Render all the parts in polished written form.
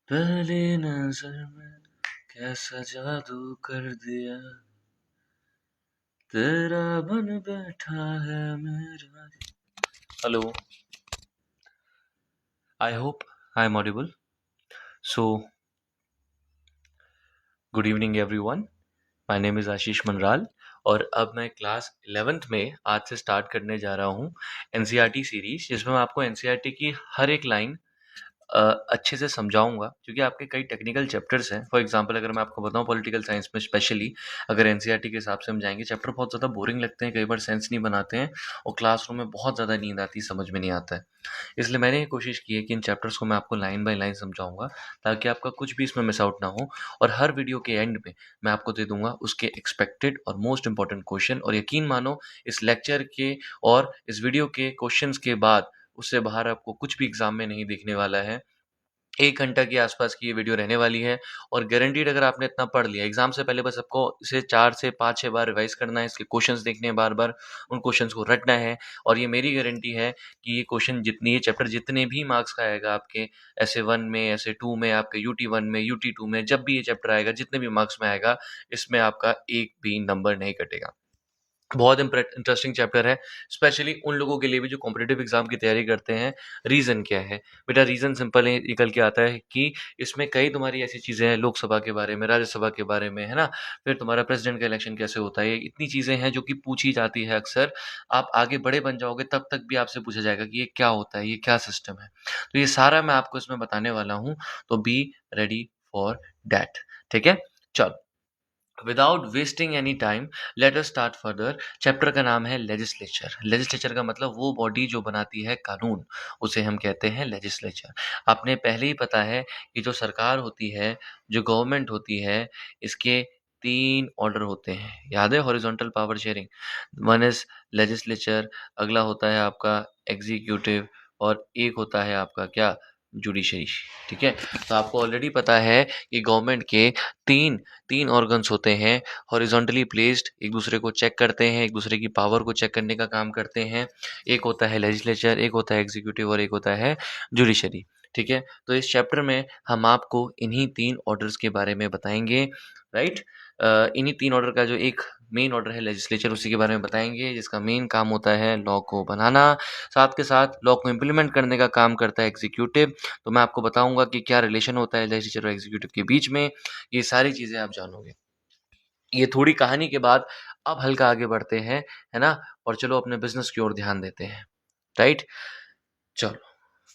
पहली नजर में कैसा जादू कर दिया, तेरा बन बैठा है मेरा. Hello, I hope I am audible. So, good evening everyone. My name is आशीष मनराल और अब मैं क्लास 11th में आज से स्टार्ट करने जा रहा हूँ एनसीईआरटी सीरीज, जिसमें मैं आपको एनसीईआरटी की हर एक लाइन अच्छे से समझाऊंगा, क्योंकि आपके कई टेक्निकल चैप्टर्स हैं. फॉर एग्जांपल अगर मैं आपको बताऊं पॉलिटिकल साइंस में स्पेशली अगर एनसीईआरटी के हिसाब से हम जाएंगे, चैप्टर बहुत ज़्यादा बोरिंग लगते हैं, कई बार सेंस नहीं बनाते हैं और क्लासरूम में बहुत ज़्यादा नींद आती है, समझ में नहीं आता है. इसलिए मैंने ये कोशिश की है कि इन चैप्टर्स को मैं आपको लाइन बाय लाइन समझाऊंगा, ताकि आपका कुछ भी इसमें मिस आउट ना हो. और हर वीडियो के एंड में मैं आपको दे दूंगा उसके एक्सपेक्टेड और मोस्ट इंपॉर्टेंट क्वेश्चन. और यकीन मानो, इस लेक्चर के और इस वीडियो के क्वेश्चंस के बाद उससे बाहर आपको कुछ भी एग्जाम में नहीं दिखने वाला है. 1 घंटा के आसपास की ये वीडियो रहने वाली है और गारंटीड अगर आपने इतना पढ़ लिया, एग्ज़ाम से पहले बस आपको इसे 4 से 5-6 बार रिवाइज़ करना है, इसके क्वेश्चंस देखने हैं बार-बार, उन क्वेश्चंस को रटना है. और ये मेरी गारंटी है कि ये चैप्टर जितने भी मार्क्स का आएगा आपके एसए 1 में, एसए 2 में, आपके यूटी 1 में, यूटी 2 में, जब भी ये चैप्टर आएगा, जितने भी मार्क्स में आएगा, इसमें आपका एक भी नंबर नहीं कटेगा. बहुत इंटरेस्टिंग चैप्टर है, स्पेशली उन लोगों के लिए भी जो कॉम्पिटिटिव एग्जाम की तैयारी करते हैं. रीज़न क्या है बेटा? रीज़न सिंपल है, निकल के आता है कि इसमें कई तुम्हारी ऐसी चीज़ें हैं, लोकसभा के बारे में, राज्यसभा के बारे में, है ना. फिर तुम्हारा प्रेसिडेंट का इलेक्शन कैसे होता है, इतनी चीज़ें हैं जो कि पूछी जाती है अक्सर. आप आगे बड़े बन जाओगे तब तक भी आपसे पूछा जाएगा कि ये क्या होता है, ये क्या सिस्टम है. तो ये सारा मैं आपको इसमें बताने वाला हूँ, तो बी रेडी फॉर डैट. ठीक है, चलो. Without wasting any time let us start further. Chapter का नाम है लेजिस्लेचर. लेजिस्लेचर का मतलब वो बॉडी जो बनाती है कानून, उसे हम कहते हैं लेजिस्लेचर. आपने पहले ही पता है कि जो सरकार होती है, जो गवर्नमेंट होती है, इसके 3 ऑर्डर होते हैं. याद है? Horizontal power sharing. One is legislature, अगला होता है आपका एग्जीक्यूटिव और एक होता है आपका क्या? जुडिशरी. ठीक है, तो आपको ऑलरेडी पता है कि गवर्नमेंट के तीन तीन ऑर्गन्स होते हैं, हॉरिजॉन्टली प्लेस्ड, एक दूसरे को चेक करते हैं, एक दूसरे की पावर को चेक करने का काम करते हैं. एक होता है लेजिस्लेचर, एक होता है एग्जीक्यूटिव और एक होता है जुडिशरी. ठीक है, तो इस चैप्टर में हम आपको इन्हीं 3 ऑर्डर्स के बारे में बताएंगे. राइट. इन्हीं 3 ऑर्डर का जो एक मेन ऑर्डर है लेजिस्लेचर, उसी के बारे में बताएंगे, जिसका मेन काम होता है लॉ को बनाना. साथ के साथ लॉ को इम्प्लीमेंट करने का काम करता है एग्जीक्यूटिव. तो मैं आपको बताऊंगा कि क्या रिलेशन होता है लेजिस्लेचर और एग्जीक्यूटिव के बीच में. ये सारी चीज़ें आप जानोगे. ये थोड़ी कहानी के बाद अब हल्का आगे बढ़ते हैं, है ना? और चलो अपने बिज़नेस की ओर ध्यान देते हैं, राइट? चलो,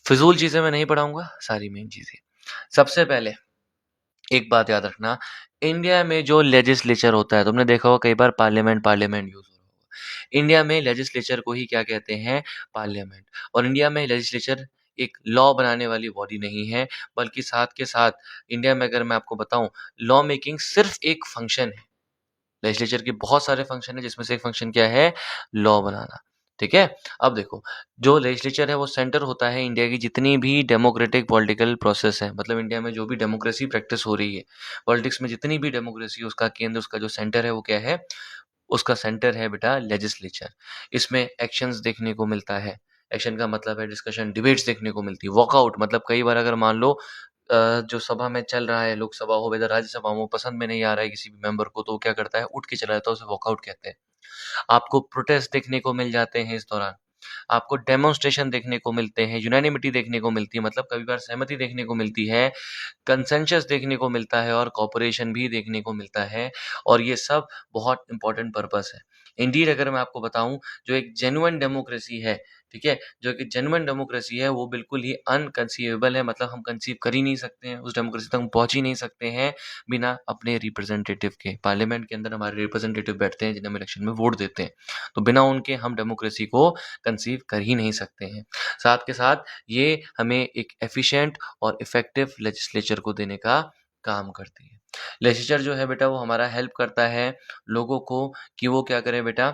फिज़ूल चीज़ें मैं नहीं पढ़ाऊँगा, सारी मेन चीज़ें. सबसे पहले एक बात याद रखना, इंडिया में जो लेजिस्लेचर होता है, तुमने देखा होगा कई बार पार्लियामेंट पार्लियामेंट यूज़ हो रहा होगा. इंडिया में लेजिस्लेचर को ही क्या कहते हैं? पार्लियामेंट. और इंडिया में लेजिस्लेचर एक लॉ बनाने वाली बॉडी नहीं है, बल्कि साथ के साथ इंडिया में अगर मैं आपको बताऊँ, लॉ मेकिंग सिर्फ़ एक फंक्शन है. लेजिस्लेचर के बहुत सारे फंक्शन हैं, जिसमें से एक फंक्शन क्या है? लॉ बनाना. ठीक है? अब देखो, जो लेजिस्लेचर है वो सेंटर होता है इंडिया की जितनी भी डेमोक्रेटिक पॉलिटिकल प्रोसेस है, मतलब इंडिया में जो भी डेमोक्रेसी प्रैक्टिस हो रही है, पॉलिटिक्स में जितनी भी डेमोक्रेसी है, उसका केंद्र, उसका जो सेंटर है वो क्या है? उसका सेंटर है बेटा लेजिस्लेचर. इसमें एक्शंस देखने को मिलता है. एक्शन का मतलब है डिस्कशन, डिबेट्स देखने को मिलती है. वॉकआउट मतलब कई बार अगर मान लो जो सभा में चल रहा है, लोकसभा हो या राज्यसभा हो, पसंद में नहीं आ रहा है किसी भी मेंबर को, तो वो क्या करता है? उठ के चला जाता है, उसे वॉकआउट कहते हैं. आपको प्रोटेस्ट देखने को मिल जाते हैं इस दौरान. आपको डेमोन्स्ट्रेशन देखने को मिलते हैं, यूनानिमिटी देखने को मिलती है, मतलब कभी बार सहमति देखने को मिलती है, कंसेंसस देखने को मिलता है और कॉपरेशन भी देखने को मिलता है. और ये सब बहुत इंपॉर्टेंट पर्पस है. इंडीड अगर मैं आपको बताऊं, जो एक जेन्युइन डेमोक्रेसी है, ठीक है, जो एक जेन्युइन डेमोक्रेसी है, वो बिल्कुल ही अनकंसीवेबल है. मतलब हम कंसीव कर ही नहीं सकते हैं, उस डेमोक्रेसी तक हम पहुंच ही नहीं सकते हैं बिना अपने रिप्रेजेंटेटिव के. पार्लियामेंट के अंदर हमारे रिप्रेजेंटेटिव बैठते हैं, जिन्हें हम इलेक्शन में वोट देते हैं. तो बिना उनके हम डेमोक्रेसी को कंसीव कर ही नहीं सकते हैं. साथ के साथ ये हमें एक एफिशिएंट और इफेक्टिव लेजिस्लेचर को देने का काम करती है. लेजिस्लेचर जो है बेटा, वो हमारा हेल्प करता है लोगों को कि वो क्या करें बेटा,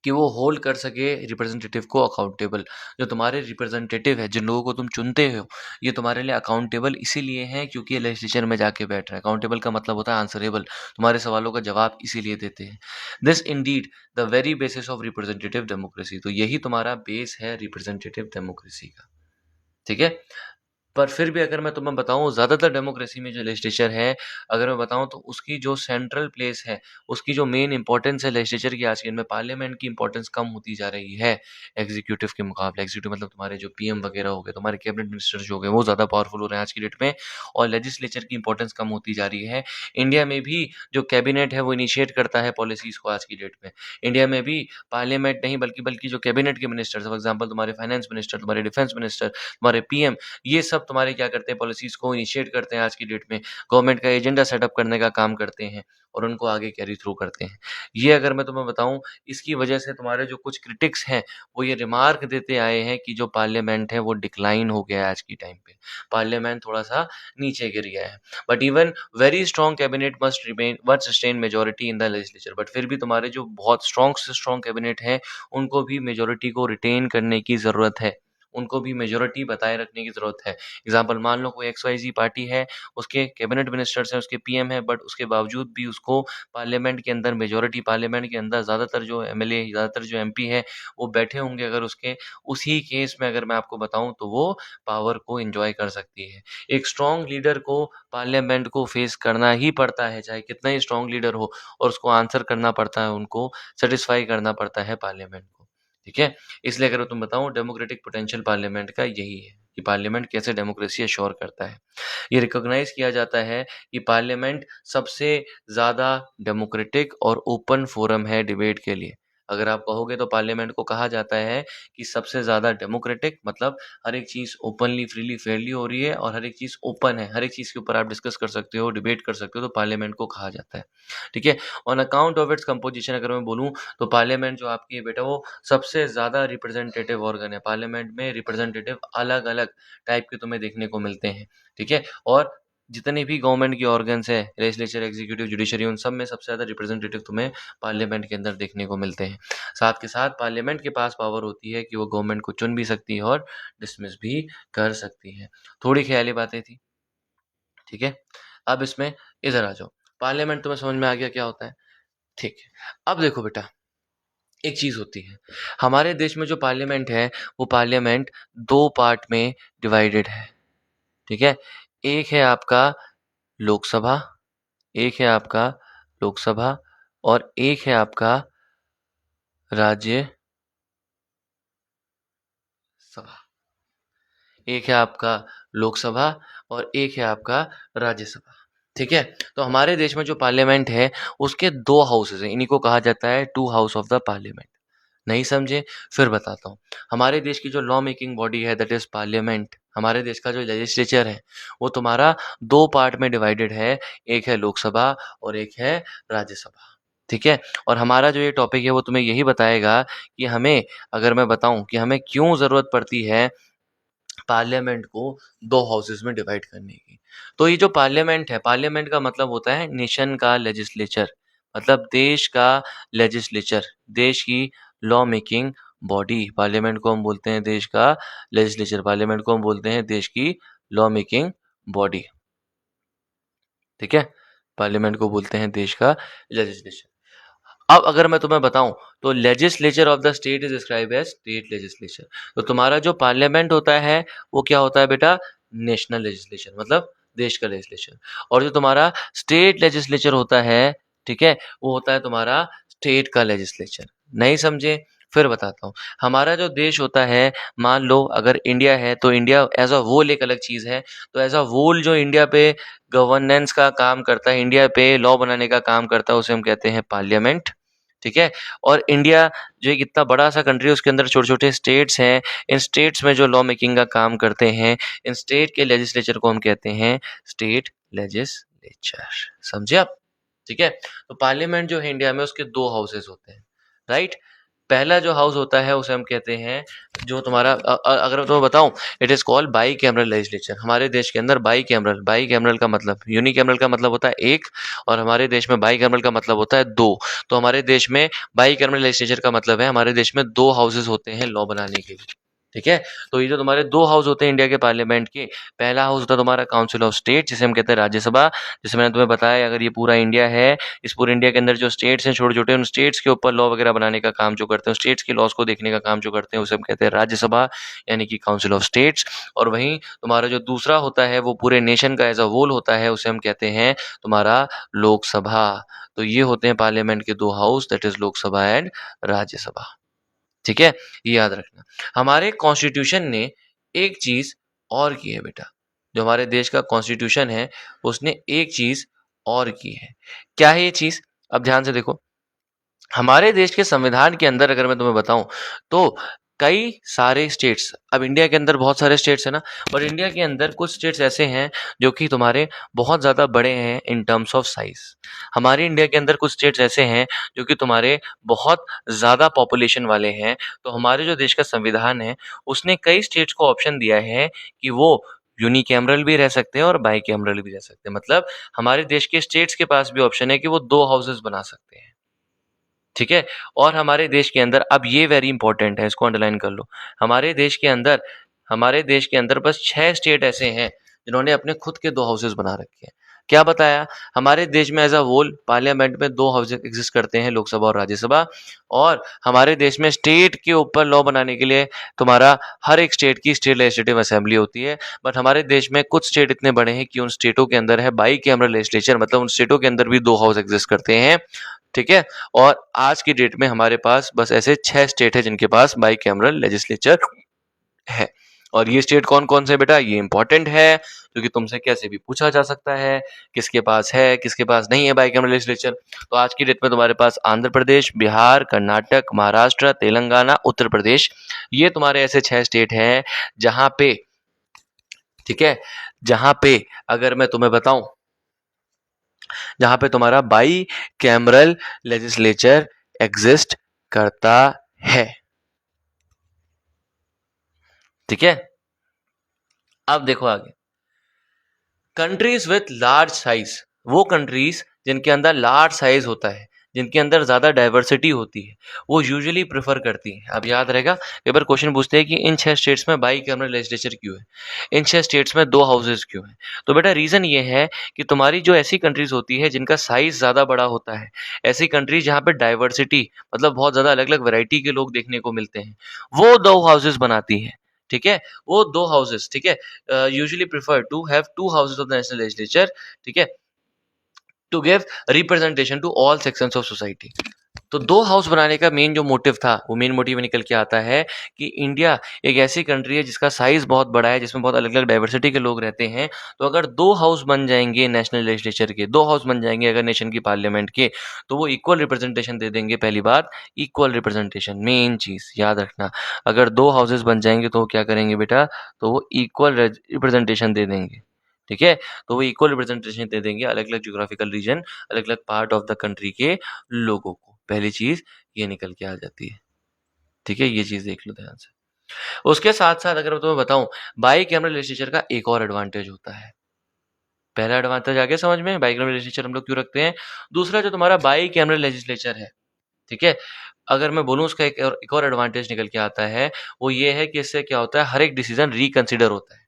कि वो होल्ड कर सके रिप्रेजेंटेटिव को अकाउंटेबल. जो तुम्हारे रिप्रेजेंटेटिव है, जिन लोगों को तुम चुनते हो, ये तुम्हारे लिए अकाउंटेबल इसीलिए हैं क्योंकि ये लेजिस्लेचर में जाके बैठ रहे हैं. अकाउंटेबल का मतलब होता है आंसरेबल, तुम्हारे सवालों का जवाब इसीलिए देते हैं. This Indeed the very basis of representative democracy. तो यही तुम्हारा बेस है रिप्रेजेंटेटिव डेमोक्रेसी का. ठीक है, पर फिर भी अगर मैं तुम्हें बताऊँ, ज़्यादातर डेमोक्रेसी में जो लेजिस्लेचर है, अगर मैं बताऊँ तो उसकी जो सेंट्रल प्लेस है, उसकी जो मेन इम्पोर्टेंस है लेजिस्लेचर की आज के दिन में, पार्लियामेंट की इम्पोर्टेंस कम होती जा रही है एग्जीक्यूटिव के मुकाबले। एग्जीक्यूटिव मतलब तुम्हारे जो पीएम वगैरह हो गए, तुम्हारे कैबिनेट मिनिस्टर जो हो गए, वो ज़्यादा पावरफुल हो रहे हैं आज की डेट में, और लेजिस्लेचर की इंपॉर्टेंस कम होती जा रही है। इंडिया में भी जो कैबिनेट है वो इनिशिएट करता है पॉलिसीज़ को आज की डेट में। इंडिया में भी पार्लियामेंट नहीं बल्कि बल्कि जो कैबिनेट के मिनिस्टर्स, फॉर एग्जाम्पल तुम्हारे फाइनेंस मिनिस्टर, तुम्हारे डिफेंस मिनिस्टर, तुम्हारे पीएम, ये सब तुम्हारे क्या करते हैं, पॉलिसीज़ को इनिशिएट करते हैं आज की डेट में, गवर्नमेंट का एजेंडा सेटअप करने का काम करते हैं और उनको आगे कैरी थ्रू करते हैं। ये अगर मैं तुम्हें बताऊँ, इसकी वजह से तुम्हारे जो कुछ क्रिटिक्स हैं, वो ये रिमार्क देते आए हैं कि जो पार्लियामेंट है वो डिक्लाइन हो गया है आज की टाइम पे। पार्लियामेंट थोड़ा-सा नीचे गिर गया है। But even very strong cabinet must sustain majority in the legislature. But फिर भी तुम्हारे जो बहुत स्ट्रॉन्ग से स्ट्रॉन्ग कैबिनेट हैं, उनको भी मेजॉरिटी को रिटेन करने की ज़रूरत है। उनको भी मेजॉरिटी बताए रखने की ज़रूरत है। एग्ज़ाम्पल मान लो कोई एक्स-वाई-ज़ेड पार्टी है, उसके कैबिनेट मिनिस्टर्स हैं, उसके पीएम हैं, बट उसके बावजूद भी उसको पार्लियामेंट के अंदर मेजॉरिटी, पार्लियामेंट के अंदर ज़्यादातर जो एमएलए, ज़्यादातर जो एमपी है, वो बैठे होंगे अगर उसके, उसी केस में अगर मैं आपको बताऊँ तो वो पावर को एन्जॉय कर सकती है। एक स्ट्रॉन्ग लीडर को पार्लियामेंट को फेस करना ही पड़ता है, चाहे कितना ही स्ट्रॉन्ग लीडर हो, और उसको आंसर करना पड़ता है, उनको सैटिस्फाई करना पड़ता है पार्लियामेंट को। ठीक है? इसलिए अगर तुम बताऊँ, डेमोक्रेटिक पोटेंशियल पार्लियामेंट का यही है कि पार्लियामेंट कैसे डेमोक्रेसी एश्योर करता है। ये रिकॉग्नाइज़ किया जाता है कि पार्लियामेंट सबसे ज़्यादा डेमोक्रेटिक और ओपन फोरम है डिबेट के लिए। अगर आप कहोगे तो पार्लियामेंट को कहा जाता है कि सबसे ज़्यादा डेमोक्रेटिक, मतलब हर एक चीज़ ओपनली, फ्रीली, फेयरली हो रही है और हर एक चीज़ ओपन है। हर एक चीज़ के ऊपर आप डिस्कस कर सकते हो, डिबेट कर सकते हो, तो पार्लियामेंट को कहा जाता है। ठीक है? On account of its composition अगर मैं बोलूँ, तो पार्लियामेंट जो आपकी है बेटा, वो सबसे ज़्यादा रिप्रेजेंटेटिव ऑर्गन है। पार्लियामेंट में रिप्रेजेंटेटिव अलग-अलग टाइप के तुम्हें देखने को मिलते हैं। ठीक है? और जितने भी गवर्नमेंट के ऑर्गन्स हैं, लेजिस्लेचर, एग्जीक्यूटिव, जुडिशरी, उन सब में सबसे ज़्यादा रिप्रेजेंटेटिव तुम्हें पार्लियामेंट के अंदर देखने को मिलते हैं। साथ के साथ पार्लियामेंट के पास पावर होती है कि वो गवर्नमेंट को चुन भी सकती है और डिसमिस भी कर सकती है। थोड़ी ख़याली बातें थी, ठीक है? अब इसमें इधर आ जाओ। पार्लियामेंट तुम्हें समझ में आ गया क्या होता है? ठीक है। अब देखो बेटा, एक चीज़ होती है, हमारे देश में जो पार्लियामेंट है, वो पार्लियामेंट 2 पार्ट में डिवाइडेड है, ठीक है? एक है आपका लोकसभा, एक है आपका लोकसभा और एक है आपका राज्यसभा। एक है आपका लोकसभा और एक है आपका राज्यसभा। ठीक है? तो हमारे देश में जो पार्लियामेंट है, उसके 2 हाउसेज़ हैं, इन्हीं को कहा जाता है 2 हाउस ऑफ द पार्लियामेंट। नहीं समझे? फिर बताता हूँ। हमारे देश की जो लॉ मेकिंग बॉडी है, दैट इज़ पार्लियामेंट, हमारे देश का जो लेजिस्लेचर है, वो तुम्हारा 2 पार्ट में डिवाइडेड है, एक है लोकसभा और एक है राज्यसभा। ठीक है? और हमारा जो ये टॉपिक है, वो तुम्हें यही बताएगा कि हमें, अगर मैं बताऊँ कि हमें क्यों ज़रूरत पड़ती है पार्लियामेंट को 2 हाउसेज़ में डिवाइड करने की। तो ये जो पार्लियामेंट है, पार्लियामेंट का मतलब होता है नेशन का लेजिस्लेचर, मतलब देश का लेजिस्लेचर, देश की लॉ मेकिंग बॉडी। पार्लियामेंट को हम बोलते हैं देश का लेजिस्लेचर, पार्लियामेंट को हम बोलते हैं देश की लॉ मेकिंग बॉडी। ठीक है? पार्लियामेंट को बोलते हैं देश का लेजिस्लेचर। अब अगर मैं तुम्हें बताऊं, तो legislature of the state is describe as state legislature. तो तुम्हारा जो पार्लियामेंट होता है, वो क्या होता है बेटा? नेशनल लेजिस्लेचर, मतलब देश का लेजिस्लेचर। और जो तुम्हारा स्टेट लेजिस्लेचर होता है, ठीक है, वो होता है तुम्हारा स्टेट का लेजिस्लेचर। नहीं समझे? फिर बताता हूँ। हमारा जो देश होता है, मान लो अगर इंडिया है, तो इंडिया एज अ वोल एक अलग चीज़ है। तो एज अ वोल जो इंडिया पे गवर्नेंस का काम करता है, इंडिया पे लॉ बनाने का काम करता है, उसे हम कहते हैं पार्लियामेंट। ठीक है? और इंडिया जो एक इतना बड़ा सा कंट्री है, उसके अंदर छोटे-छोटे स्टेट्स हैं। इन स्टेट्स में जो लॉ मेकिंग का काम करते हैं, इन स्टेट के लेजिस्लेचर को हम कहते हैं स्टेट लेजिस्लेचर। समझे आप? ठीक है? तो पार्लियामेंट जो है इंडिया में, उसके 2 हाउसेस होते हैं, राइट? पहला जो हाउस होता है उसे हम कहते हैं, जो तुम्हारा अगर मैं तुम्हें बताऊँ, it is called bicameral legislature. हमारे देश के अंदर बाईकैमरल, बाईकैमरल का मतलब, यूनिकैमरल का मतलब होता है एक, और हमारे देश में बाईकैमरल का मतलब होता है 2। तो हमारे देश में बाईकैमरल लेजिस्लेचर का मतलब है हमारे देश में 2 हाउसेस होते हैं लॉ बनाने के लिए। ठीक है। तो ये जो तुम्हारे दो हाउस होते हैं इंडिया के पार्लियामेंट के, पहला हाउस होता है तुम्हारा काउंसिल ऑफ स्टेट, जिसे हम कहते हैं राज्यसभा। जैसे मैंने तुम्हें बताया, अगर ये पूरा इंडिया है, इस पूरे इंडिया के अंदर जो स्टेट्स हैं छोटे छोटे, उन स्टेट्स के ऊपर लॉ वगैरह बनाने का काम जो करते हैं, स्टेट्स के लॉज को देखने का काम जो करते हैं, उसे हम कहते हैं राज्यसभा, यानी कि काउंसिल ऑफ स्टेट्स। और वहीं तुम्हारा जो दूसरा होता है वो पूरे नेशन का एज अ होल होता है, उसे हम कहते हैं तुम्हारा लोकसभा। तो ये होते हैं पार्लियामेंट के दो house, that is Lok Sabha and Rajya Sabha. ठीक है, ये याद रखना। हमारे कॉन्स्टिट्यूशन ने एक चीज और की है बेटा, जो हमारे देश का कॉन्स्टिट्यूशन है उसने एक चीज और की है। क्या है ये चीज? अब ध्यान से देखो, हमारे देश के संविधान के अंदर अगर मैं तुम्हें बताऊं तो कई सारे स्टेट्स, अब इंडिया के अंदर बहुत सारे स्टेट्स हैं ना, और इंडिया के अंदर कुछ स्टेट्स ऐसे हैं जो कि तुम्हारे बहुत ज़्यादा बड़े हैं इन टर्म्स ऑफ साइज। हमारे इंडिया के अंदर कुछ स्टेट्स ऐसे हैं जो कि तुम्हारे बहुत ज़्यादा पॉपुलेशन वाले हैं। तो हमारे जो देश का संविधान है उसने कई स्टेट्स को ऑप्शन दिया है कि वो यूनिकैमरल भी रह सकते हैं और बाई कैमरल भी रह सकते हैं। मतलब हमारे देश के स्टेट्स के पास भी ऑप्शन है कि वो दो हाउसेस बना सकते हैं। ठीक है। और हमारे देश के अंदर, अब ये वेरी इंपॉर्टेंट है, इसको अंडरलाइन कर लो, हमारे देश के अंदर बस 6 स्टेट ऐसे हैं जिन्होंने अपने खुद के दो हाउसेस बना रखे हैं। क्या बताया? हमारे देश में एज अ होल पार्लियामेंट में दो हाउसेस एग्जिस्ट करते हैं, लोकसभा और राज्यसभा। और हमारे देश में स्टेट के ऊपर लॉ बनाने के लिए तुम्हारा हर एक स्टेट की स्टेट लेजिस्लेटिव असेंबली होती है। बट हमारे देश में कुछ स्टेट इतने बड़े हैं कि उन स्टेटों के अंदर है बाई कैमरल लेजिस्लेचर, मतलब उन स्टेटों के अंदर भी दो हाउस एग्जिस्ट करते हैं। ठीक है। और आज की डेट में हमारे पास बस ऐसे 6 स्टेट है जिनके पास बाई कैमरल लेजिस्लेचर है। और ये स्टेट कौन कौन से बेटा, ये इंपॉर्टेंट है क्योंकि तुमसे कैसे भी पूछा जा सकता है किसके पास है किसके पास नहीं है बाई कैमरल लेजिस्लेचर। तो आज की डेट में तुम्हारे पास आंध्र प्रदेश, बिहार, कर्नाटक, महाराष्ट्र, तेलंगाना, उत्तर प्रदेश, ये तुम्हारे ऐसे 6 स्टेट हैं जहां पे, ठीक है, जहां पे अगर मैं तुम्हें बताऊं, जहां पे तुम्हारा बाई कैमरल लेजिस्लेचर एग्जिस्ट करता है। ठीक है। अब देखो आगे, कंट्रीज विथ लार्ज साइज, वो कंट्रीज जिनके अंदर लार्ज साइज होता है, जिनके अंदर ज्यादा डाइवर्सिटी होती है, वो यूजुअली प्रेफर करती हैं। अब याद रहेगा, एक बार क्वेश्चन पूछते हैं कि इन 6 स्टेट्स में बाई कैमरल लेजिस्लेचर क्यों है, इन 6 स्टेट्स में दो हाउसेज क्यों हैं? तो बेटा रीजन ये है कि तुम्हारी जो ऐसी कंट्रीज होती है जिनका साइज ज्यादा बड़ा होता है, ऐसी कंट्रीज जहाँ पे डाइवर्सिटी, मतलब बहुत ज्यादा अलग अलग वैरायटी के लोग देखने को मिलते हैं, वो दो हाउसेज बनाती हैं। ठीक है, वो दो हाउसेस, ठीक है, usually prefer to have two houses of the national legislature, ठीक है, to give representation to all sections of society। तो दो हाउस बनाने का मेन जो मोटिव था, वो मेन मोटिव निकल के आता है कि इंडिया एक ऐसी कंट्री है जिसका साइज बहुत बड़ा है, जिसमें बहुत अलग अलग डाइवर्सिटी के लोग रहते हैं। तो अगर दो हाउस बन जाएंगे नेशनल लेजिस्लेचर के, दो हाउस बन जाएंगे अगर नेशन की पार्लियामेंट के, तो वो इक्वल रिप्रेजेंटेशन दे देंगे। पहली बात, इक्वल रिप्रेजेंटेशन, मेन चीज याद रखना, अगर दो हाउसेस बन जाएंगे तो वो क्या करेंगे बेटा, तो वो इक्वल रिप्रेजेंटेशन दे देंगे। ठीक है, तो वो इक्वल रिप्रेजेंटेशन दे देंगे अलग अलग ज्योग्राफिकल रीजन, अलग अलग पार्ट ऑफ द कंट्री के लोगों को। पहली चीज ये निकल के आ जाती है। ठीक है, ये चीज देख लो ध्यान से। उसके साथ साथ अगर मैं तुम्हें बताऊं, बाई कैमरल लेजिस्लेचर का एक और एडवांटेज होता है। पहला एडवांटेज आ गया समझ में, बाई कैमरल लेजिस्लेचर हम लोग क्यों रखते हैं। दूसरा जो तुम्हारा बाई कैमरल लेजिस्लेचर है, ठीक है, अगर मैं बोलूं उसका एक और एडवांटेज निकल के आता है, वो ये है कि इससे क्या होता है, हर एक डिसीजन रिकंसिडर होता है।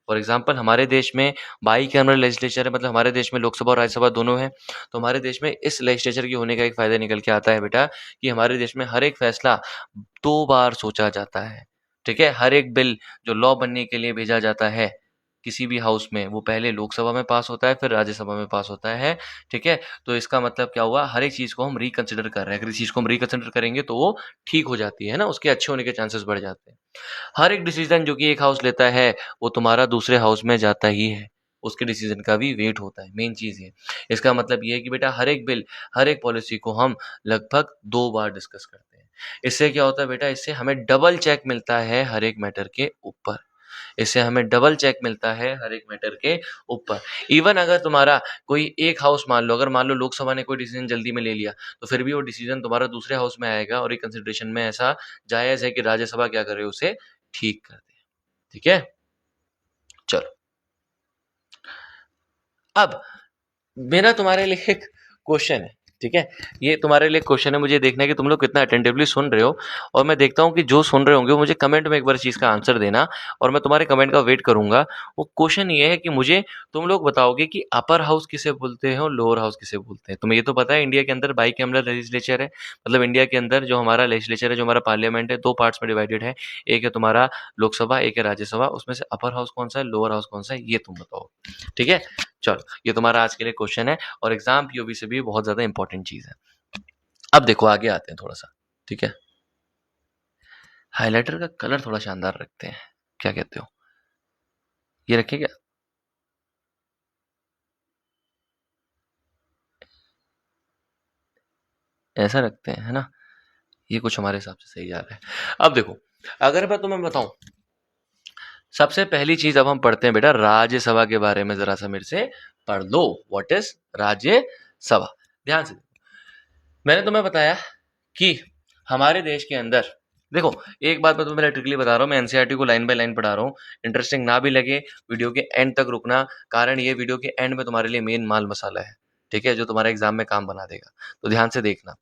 फॉर एग्जाम्पल हमारे देश में बाई कैमरल लेजिस्लेचर है, मतलब हमारे देश में लोकसभा और राज्यसभा दोनों है। तो हमारे देश में इस लेजिस्लेचर के होने का एक फायदा निकल के आता है बेटा, कि हमारे देश में हर एक फैसला 2 बार सोचा जाता है। ठीक है, हर एक बिल जो लॉ बनने के लिए भेजा जाता है किसी भी हाउस में, वो पहले लोकसभा में पास होता है फिर राज्यसभा में पास होता है। ठीक है, तो इसका मतलब क्या हुआ, हर एक चीज को हम रिकंसिडर कर रहे हैं। अगर इस चीज को हम रिकंसिडर करेंगे तो वो ठीक हो जाती है ना, उसके अच्छे होने के चांसेस बढ़ जाते हैं। हर एक डिसीजन जो कि एक हाउस लेता है वो तुम्हारा दूसरे हाउस में जाता ही है, उसके डिसीजन का भी वेट होता है, मेन चीज ये। इसका मतलब ये है कि बेटा हर एक बिल, हर एक पॉलिसी को हम लगभग 2 बार डिस्कस करते हैं। इससे क्या होता है बेटा, इससे हमें डबल चेक मिलता है हर एक मैटर के ऊपर, इससे हमें डबल चेक मिलता है हर एक मैटर के ऊपर। इवन अगर तुम्हारा कोई एक हाउस, मान लो अगर मान लो लोकसभा ने कोई डिसीजन जल्दी में ले लिया, तो फिर भी वो डिसीजन तुम्हारा दूसरे हाउस में आएगा और एक कंसिडरेशन में ऐसा जायज है कि राज्यसभा क्या करे, उसे ठीक कर दे। ठीक है, चलो अब मेरा तुम्हारे लिए एक क्वेश्चन है। ठीक है, ये तुम्हारे लिए क्वेश्चन है, मुझे देखना है कि तुम लोग कितना अटेंटिवली सुन रहे हो, और मैं देखता हूँ कि जो सुन रहे होंगे मुझे कमेंट में एक बार चीज़ का आंसर देना, और मैं तुम्हारे कमेंट का वेट करूंगा। वो क्वेश्चन ये है कि मुझे तुम लोग बताओगे कि अपर हाउस किसे बोलते हैं और लोअर हाउस किसे बोलते हैं। तुम्हें ये तो पता है इंडिया के अंदर बाइकैमरल लेजिस्लेचर है, मतलब इंडिया के अंदर जो हमारा लेजिस्लेचर है, जो हमारा पार्लियामेंट है, दो पार्ट्स में डिवाइडेड है। एक है तुम्हारा लोकसभा, एक है राज्यसभा। उसमें से अपर हाउस कौन सा है, लोअर हाउस कौन सा है, ये तुम बताओ। ठीक है, चलो ये तुम्हारा आज के लिए क्वेश्चन है, और एग्जाम पीओबी से भी बहुत ज्यादा इंपॉर्टेंट चीज है। अब देखो आगे आते हैं थोड़ा सा। ठीक है, हाइलाइटर का कलर थोड़ा शानदार रखते हैं, क्या कहते हो, ये रखें क्या? ऐसा रखते हैं, है ना, ये कुछ हमारे हिसाब से सही जा रहा है। अब देखो, अगर मैं तुम्हें बताऊं, सबसे पहली चीज अब हम पढ़ते हैं बेटा राज्यसभा के बारे में, जरा सा मेरे से पढ़ लो। What is Rajya Sabha? ध्यान से मैंने तुम्हें बताया कि हमारे देश के अंदर, देखो एक बात मैं तुम्हें इलेक्ट्रिकली बता रहा हूँ, मैं एनसीईआरटी को लाइन बाय लाइन पढ़ा रहा हूँ। इंटरेस्टिंग ना भी लगे, वीडियो के एंड तक रुकना, कारण ये वीडियो के एंड में तुम्हारे लिए मेन माल मसाला है, ठीक है, जो तुम्हारे एग्जाम में काम बना देगा, तो ध्यान से देखना।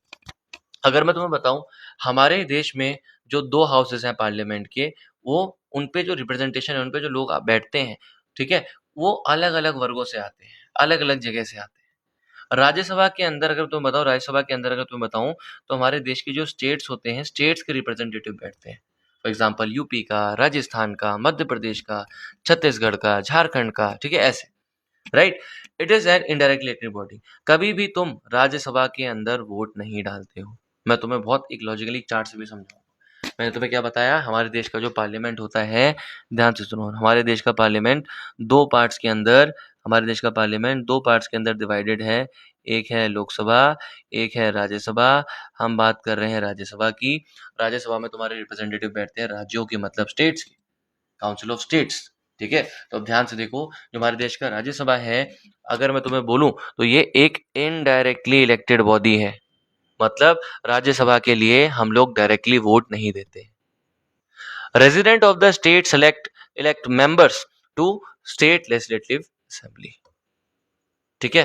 अगर मैं तुम्हें बताऊं, हमारे देश में जो दो हाउसेस हैं पार्लियामेंट के, वो उन पे जो रिप्रेजेंटेशन है, उन पे जो लोग बैठते हैं, ठीक है, वो अलग अलग वर्गों से आते हैं, अलग अलग जगह से आते हैं। राज्यसभा के अंदर अगर तुम बताओ, राज्यसभा के अंदर अगर तुम बताऊं, तो हमारे देश के जो स्टेट्स होते हैं, स्टेट्स के रिप्रेजेंटेटिव बैठते हैं। फॉर एग्जाम्पल यूपी का, राजस्थान का, मध्य प्रदेश का, छत्तीसगढ़ का, झारखंड का, ठीक है, ऐसे, right. It is an indirect elected body. कभी भी तुम राज्यसभा के अंदर वोट नहीं डालते हो। मैं तुम्हें बहुत एक लॉजिकली चार्ट से भी समझाऊंगा। मैंने तुम्हें क्या बताया, हमारे देश का जो पार्लियामेंट होता है, ध्यान से सुनो, हमारे देश का पार्लियामेंट दो पार्ट्स के अंदर, हमारे देश का पार्लियामेंट दो पार्ट्स के अंदर डिवाइडेड है। एक है लोकसभा, एक है राज्यसभा। हम बात कर रहे हैं राज्यसभा की। राज्यसभा में तुम्हारे रिप्रेजेंटेटिव बैठते हैं राज्यों के, मतलब स्टेट्स के, काउंसिल ऑफ स्टेट्स। ठीक है, तो अब ध्यान से देखो, जो हमारे देश का राज्यसभा है, अगर मैं तुम्हें बोलूं तो ये एक इनडायरेक्टली इलेक्टेड बॉडी है। मतलब राज्यसभा के लिए हम लोग डायरेक्टली वोट नहीं देते। Resident of the state elect members to state legislative assembly. ठीक है,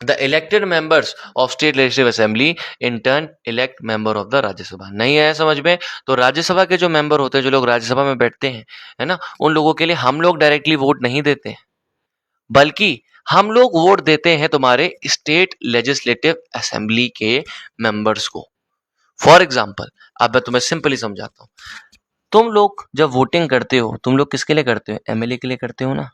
the elected members of state legislative assembly in turn elect member of the Rajya Sabha. नहीं आया समझ में? तो राज्यसभा के जो मेंबर होते हैं, जो लोग राज्यसभा में बैठते हैं, है ना, उन लोगों के लिए हम लोग डायरेक्टली वोट नहीं देते हैं, बल्कि हम लोग वोट देते हैं तुम्हारे स्टेट लेजिस्लेटिव असेंबली के मेंबर्स को। फॉर एग्जाम्पल, अब मैं तुम्हें सिंपली समझाता हूँ। तुम लोग जब वोटिंग करते हो, तुम लोग किसके लिए करते हो? एमएलए के लिए करते हो ना।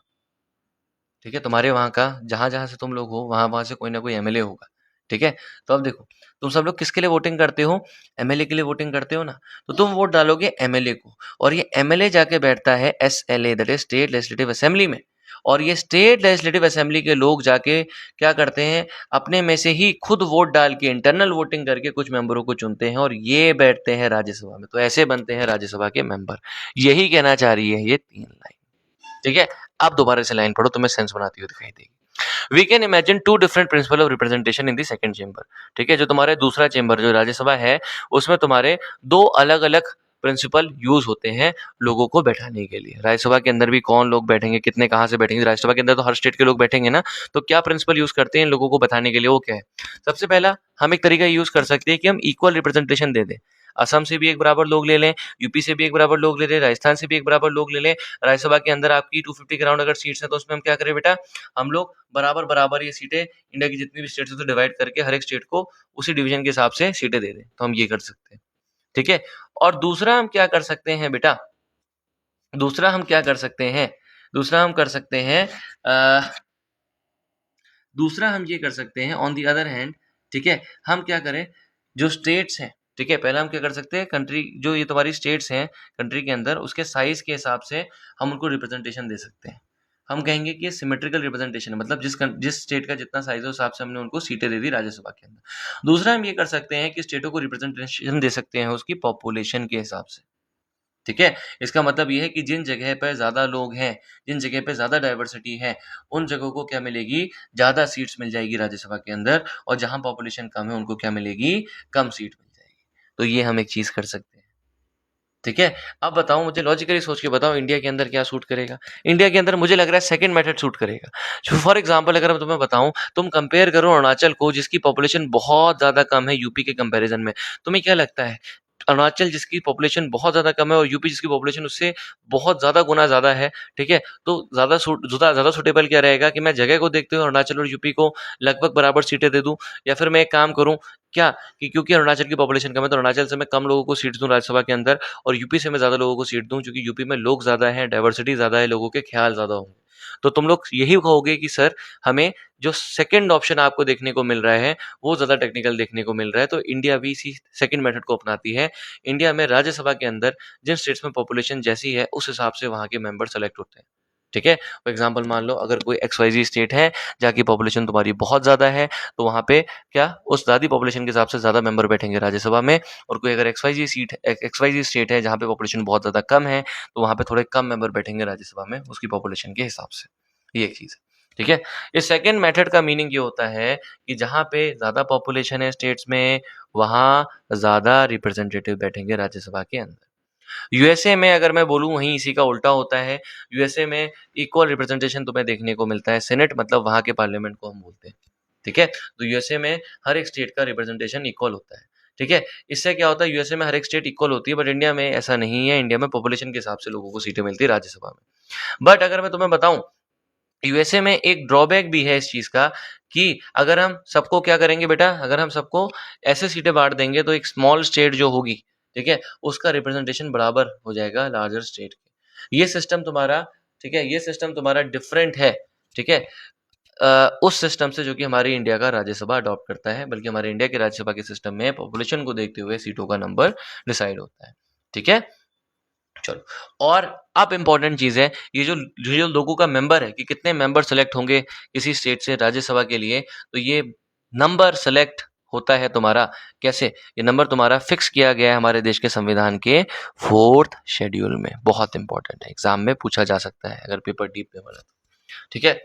ठीक है, तुम्हारे वहाँ का जहाँ जहाँ से तुम लोग हो, वहाँ वहाँ से कोई ना कोई एमएलए होगा। ठीक है, तो अब देखो, तुम सब लोग किसके लिए वोटिंग करते हो? एमएलए के लिए वोटिंग करते हो ना। तो तुम वोट डालोगे एमएलए को, और ये एमएलए जाके बैठता है SLA, that is state legislative assembly में। और ये स्टेट लेजिस्लेटिव असेंबली के लोग जाके क्या करते हैं, अपने में से ही खुद वोट डाल के इंटरनल वोटिंग करके कुछ मेंबरों को चुनते हैं, और ये बैठते हैं राज्यसभा में। तो ऐसे बनते हैं राज्यसभा के मेंबर। यही कहना चाह रही है ये तीन लाइन। ठीक है, आप दोबारा से लाइन पढ़ो, तुम्हें सेंस बनाती हुई दिखाई देगी। We can imagine two different principal of representation in the second chamber. ठीक है, जो तुम्हारे दूसरा चेंबर जो राज्यसभा है, उसमें तुम्हारे दो अलग अलग प्रिंसिपल यूज होते हैं लोगों को बैठाने के लिए। राज्यसभा के अंदर भी कौन लोग बैठेंगे, कितने कहाँ से बैठेंगे, राज्यसभा के अंदर तो हर स्टेट के लोग बैठेंगे ना। तो क्या प्रिंसिपल यूज करते हैं इन लोगों को बैठाने के लिए, वो क्या है? सबसे पहला हम एक तरीका यूज कर सकते हैं कि हम इक्वल रिप्रेजेंटेशन दे दें। असम से भी एक बराबर लोग ले लें, यूपी से भी एक बराबर लोग ले लें, राजस्थान से भी एक बराबर लोग ले लें। राज्यसभा के अंदर आपकी 250 के अराउंड अगर सीट्स हैं, तो उसमें हम क्या करें बेटा, हम लोग बराबर बराबर ये सीटें इंडिया की जितनी भी स्टेट्स हैं डिवाइड करके हर एक स्टेट को उसी डिवीजन के हिसाब से सीटें दे दें। तो हम ये कर सकते हैं। ठीक है, और दूसरा हम क्या कर सकते हैं बेटा, दूसरा हम क्या कर सकते हैं, दूसरा हम कर सकते हैं, दूसरा हम ये कर सकते हैं ऑन दी अदर हैंड। ठीक है, हम क्या करें, जो स्टेट्स हैं, ठीक है, पहले हम क्या कर सकते हैं, कंट्री जो ये तुम्हारी स्टेट्स हैं कंट्री के अंदर, उसके साइज के हिसाब से हम उनको रिप्रेजेंटेशन दे सकते हैं। हम कहेंगे कि ये सिमेट्रिकल रिप्रेजेंटेशन है, मतलब जिस स्टेट का जितना साइज है उस हिसाब से हमने उनको सीटें दे दी राज्यसभा के अंदर। दूसरा हम ये कर सकते हैं कि स्टेटों को रिप्रेजेंटेशन दे सकते हैं उसकी पॉपुलेशन के हिसाब से। ठीक है, इसका मतलब ये है कि जिन जगह पर ज्यादा लोग हैं, जिन जगह पे ज्यादा डाइवर्सिटी है, उन जगहों को क्या मिलेगी, ज्यादा सीट्स मिल जाएगी राज्यसभा के अंदर, और जहां पॉपुलेशन कम है उनको क्या मिलेगी, कम सीट मिल जाएगी। तो ये हम एक चीज कर सकते हैं। ठीक है? अब बताओ मुझे लॉजिकली सोच के बताओ इंडिया के अंदर क्या सूट करेगा? इंडिया के अंदर मुझे लग रहा है सेकंड मेथड सूट करेगा। जो फॉर एग्ज़ाम्पल अगर मैं तुम्हें बताऊँ, तुम कंपेयर करो अरुणाचल को जिसकी पॉपुलेशन बहुत ज़्यादा कम है यूपी के कंपैरिज़न में। तुम्हें क्या लगता है? अरुणाचल जिसकी पॉपुलेशन बहुत ज़्यादा कम है और यूपी जिसकी पॉपुलेशन उससे बहुत ज़्यादा गुना ज़्यादा है, ठीक है? तो ज़्यादा सूटेबल क्या रहेगा कि मैं जगह को देखते हुए अरुणाचल और यूपी को लगभग बराबर सीटें दे दूँ, या फिर मैं एक काम करूँ क्या कि क्योंकि अरुणाचल की पॉपुलेशन कम है तो अरुणाचल से मैं कम लोगों को सीट दूँ राज्यसभा के अंदर और यूपी से मैं ज़्यादा लोगों को सीट दूँ, क्योंकि यूपी में लोग ज़्यादा हैं, डाइवर्सिटी ज़्यादा है, लोगों के ख्याल ज़्यादा होंगे। तो तुम लोग यही कहोगे कि सर हमें जो सेकंड ऑप्शन आपको देखने को मिल रहा है, वो ज़्यादा टेक्निकल देखने को मिल रहा है, तो इंडिया भी इसी सेकंड मेथड को अपनाती है। इंडिया में राज्यसभा के अंदर जिन स्टेट्स में पॉपुलेशन जैसी है, उस हिसाब से वहाँ के मेंबर सेलेक्ट होते हैं। ठीक है? फॉर एग्ज़ाम्पल मान लो अगर कोई एक्स-वाई-ज़ेड स्टेट है, जहाँ की पॉपुलेशन तुम्हारी बहुत ज़्यादा है, तो वहाँ पे क्या उस ज़्यादा पॉपुलेशन के हिसाब से ज़्यादा मेंबर बैठेंगे राज्यसभा में, और कोई अगर एक्स-वाई-ज़ेड स्टेट है जहाँ पे पॉपुलेशन बहुत ज़्यादा कम है, तो वहाँ पे थोड़े कम मेंबर बैठेंगे राज्यसभा में उसकी पॉपुलेशन के हिसाब से। ये एक चीज़ है। ठीक है? इस सेकंड मेथड का मीनिंग ये होता है कि जहाँ पे ज़्यादा पॉपुलेशन है स्टेट्स में, वहाँ ज़्यादा रिप्रेजेंटेटिव बैठेंगे राज्यसभा के अंदर। यूएसए में अगर मैं बोलूँ वहीं इसी का उल्टा होता है। यूएसए में इक्वल रिप्रेजेंटेशन तुम्हें देखने को मिलता है। सेनेट मतलब वहाँ के पार्लियामेंट को हम बोलते हैं। ठीक है? तो यूएसए में हर एक स्टेट का रिप्रेजेंटेशन इक्वल होता है। ठीक है? इससे क्या होता है यूएसए में हर एक स्टेट इक्वल होती है, बट इंडिया में ऐसा नहीं है। इंडिया में पॉपुलेशन के हिसाब से लोगों को सीटें मिलती है राज्यसभा में। बट अगर मैं तुम्हें बताऊँ, यूएसए में एक ड्रॉबैक भी है इस चीज़ का कि अगर हम सबको क्या करेंगे बेटा, अगर हम सबको ऐसे सीटें बाँट देंगे तो एक स्मॉल स्टेट जो होगी, ठीक है? उसका रिप्रेजेंटेशन बराबर हो जाएगा लार्जर स्टेट के। ये सिस्टम तुम्हारा, ठीक है? ये सिस्टम तुम्हारा डिफरेंट है, ठीक है? उस सिस्टम से जो कि हमारी इंडिया का राज्यसभा अडॉप्ट करता है, बल्कि हमारे इंडिया के राज्यसभा के सिस्टम में पॉपुलेशन को देखते हुए सीटों का नंबर डिसाइड होता है। ठीक है? चलो, और अब इम्पोर्टेंट चीज़ है, ये जो लोगों का मेंबर है कि कितने मेंबर सेलेक्ट होंगे किसी स्टेट से राज्यसभा के लिए, तो ये नंबर सेलेक्ट होता है तुम्हारा कैसे? ये नंबर तुम्हारा फिक्स किया गया है हमारे देश के संविधान के 4th शेड्यूल में। बहुत इम्पोर्टेंट है, एग्ज़ाम में पूछा जा सकता है अगर पेपर डीप में बना तो। ठीक है?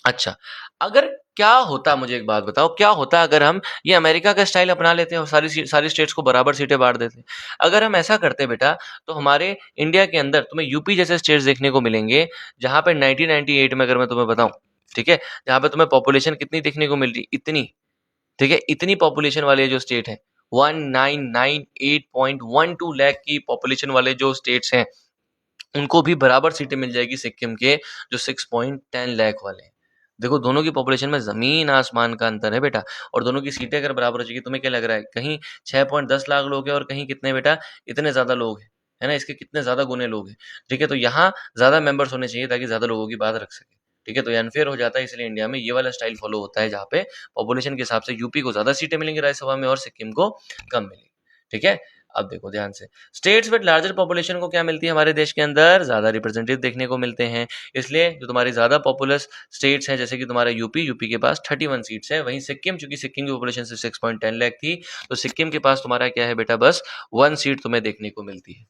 अच्छा, अगर क्या होता, मुझे एक बात बताओ, क्या होता अगर हम ये अमेरिका का स्टाइल अपना लेते और सारी स्टेट्स को बराबर सीटें बाँट देते? अगर हम ऐसा करते बेटा, तो हमारे इंडिया के अंदर तुम्हें यूपी जैसे स्टेट्स देखने को मिलेंगे, जहाँ पे 1998 में अगर मैं तुम्हें बताऊँ, ठीक है? जहाँ पे तुम्हें पॉपुलेशन कितनी देखने को मिल रही? इतनी, ठीक है? इतनी पॉपुलेशन वाले जो स्टेट हैं, 1998.12 लाख की पॉपुलेशन वाले जो स्टेट्स हैं, उनको भी बराबर सीटें मिल जाएगी सिक्किम के, जो 6.10 लाख वाले हैं। देखो दोनों की पॉपुलेशन में ज़मीन आसमान का अंतर है बेटा, और दोनों की सीटें अगर बराबर हो जाएगी, तुम्हें क्या लग रहा है कहीं 6.10 लाख लोग हैं और कहीं कितने बेटा, इतने ज़्यादा लोग हैं, है ना? इसके कितने ज़्यादा गुने लोग हैं, ठीक है? तो यहाँ ज़्यादा मेंबर्स होने चाहिए ताकि ज़्यादा लोगों की बात रख सकें, ठीक है? तो ये अनफेयर हो जाता है, इसलिए इंडिया में ये वाला स्टाइल फॉलो होता है जहाँ पे पॉपुलेशन के हिसाब से यूपी को ज़्यादा सीटें मिलेंगी राज्यसभा में और सिक्किम को कम मिलेगी, ठीक है? अब देखो ध्यान से, स्टेट्स विद लार्जर पॉपुलेशन को क्या मिलती है हमारे देश के अंदर? ज़्यादा रिप्रेजेंटेटिव देखने को मिलते हैं। इसलिए जो तुम्हारी ज़्यादा पॉपुलस स्टेट्स हैं, जैसे कि तुम्हारा यूपी के पास 31 सीट्स है। वहीं सिक्किम, चूँकि सिक्किम की पॉपुलेशन से 6.10 लाख थी, तो सिक्किम के पास तुम्हारा क्या है बेटा, बस 1 सीट तुम्हें देखने को मिलती है।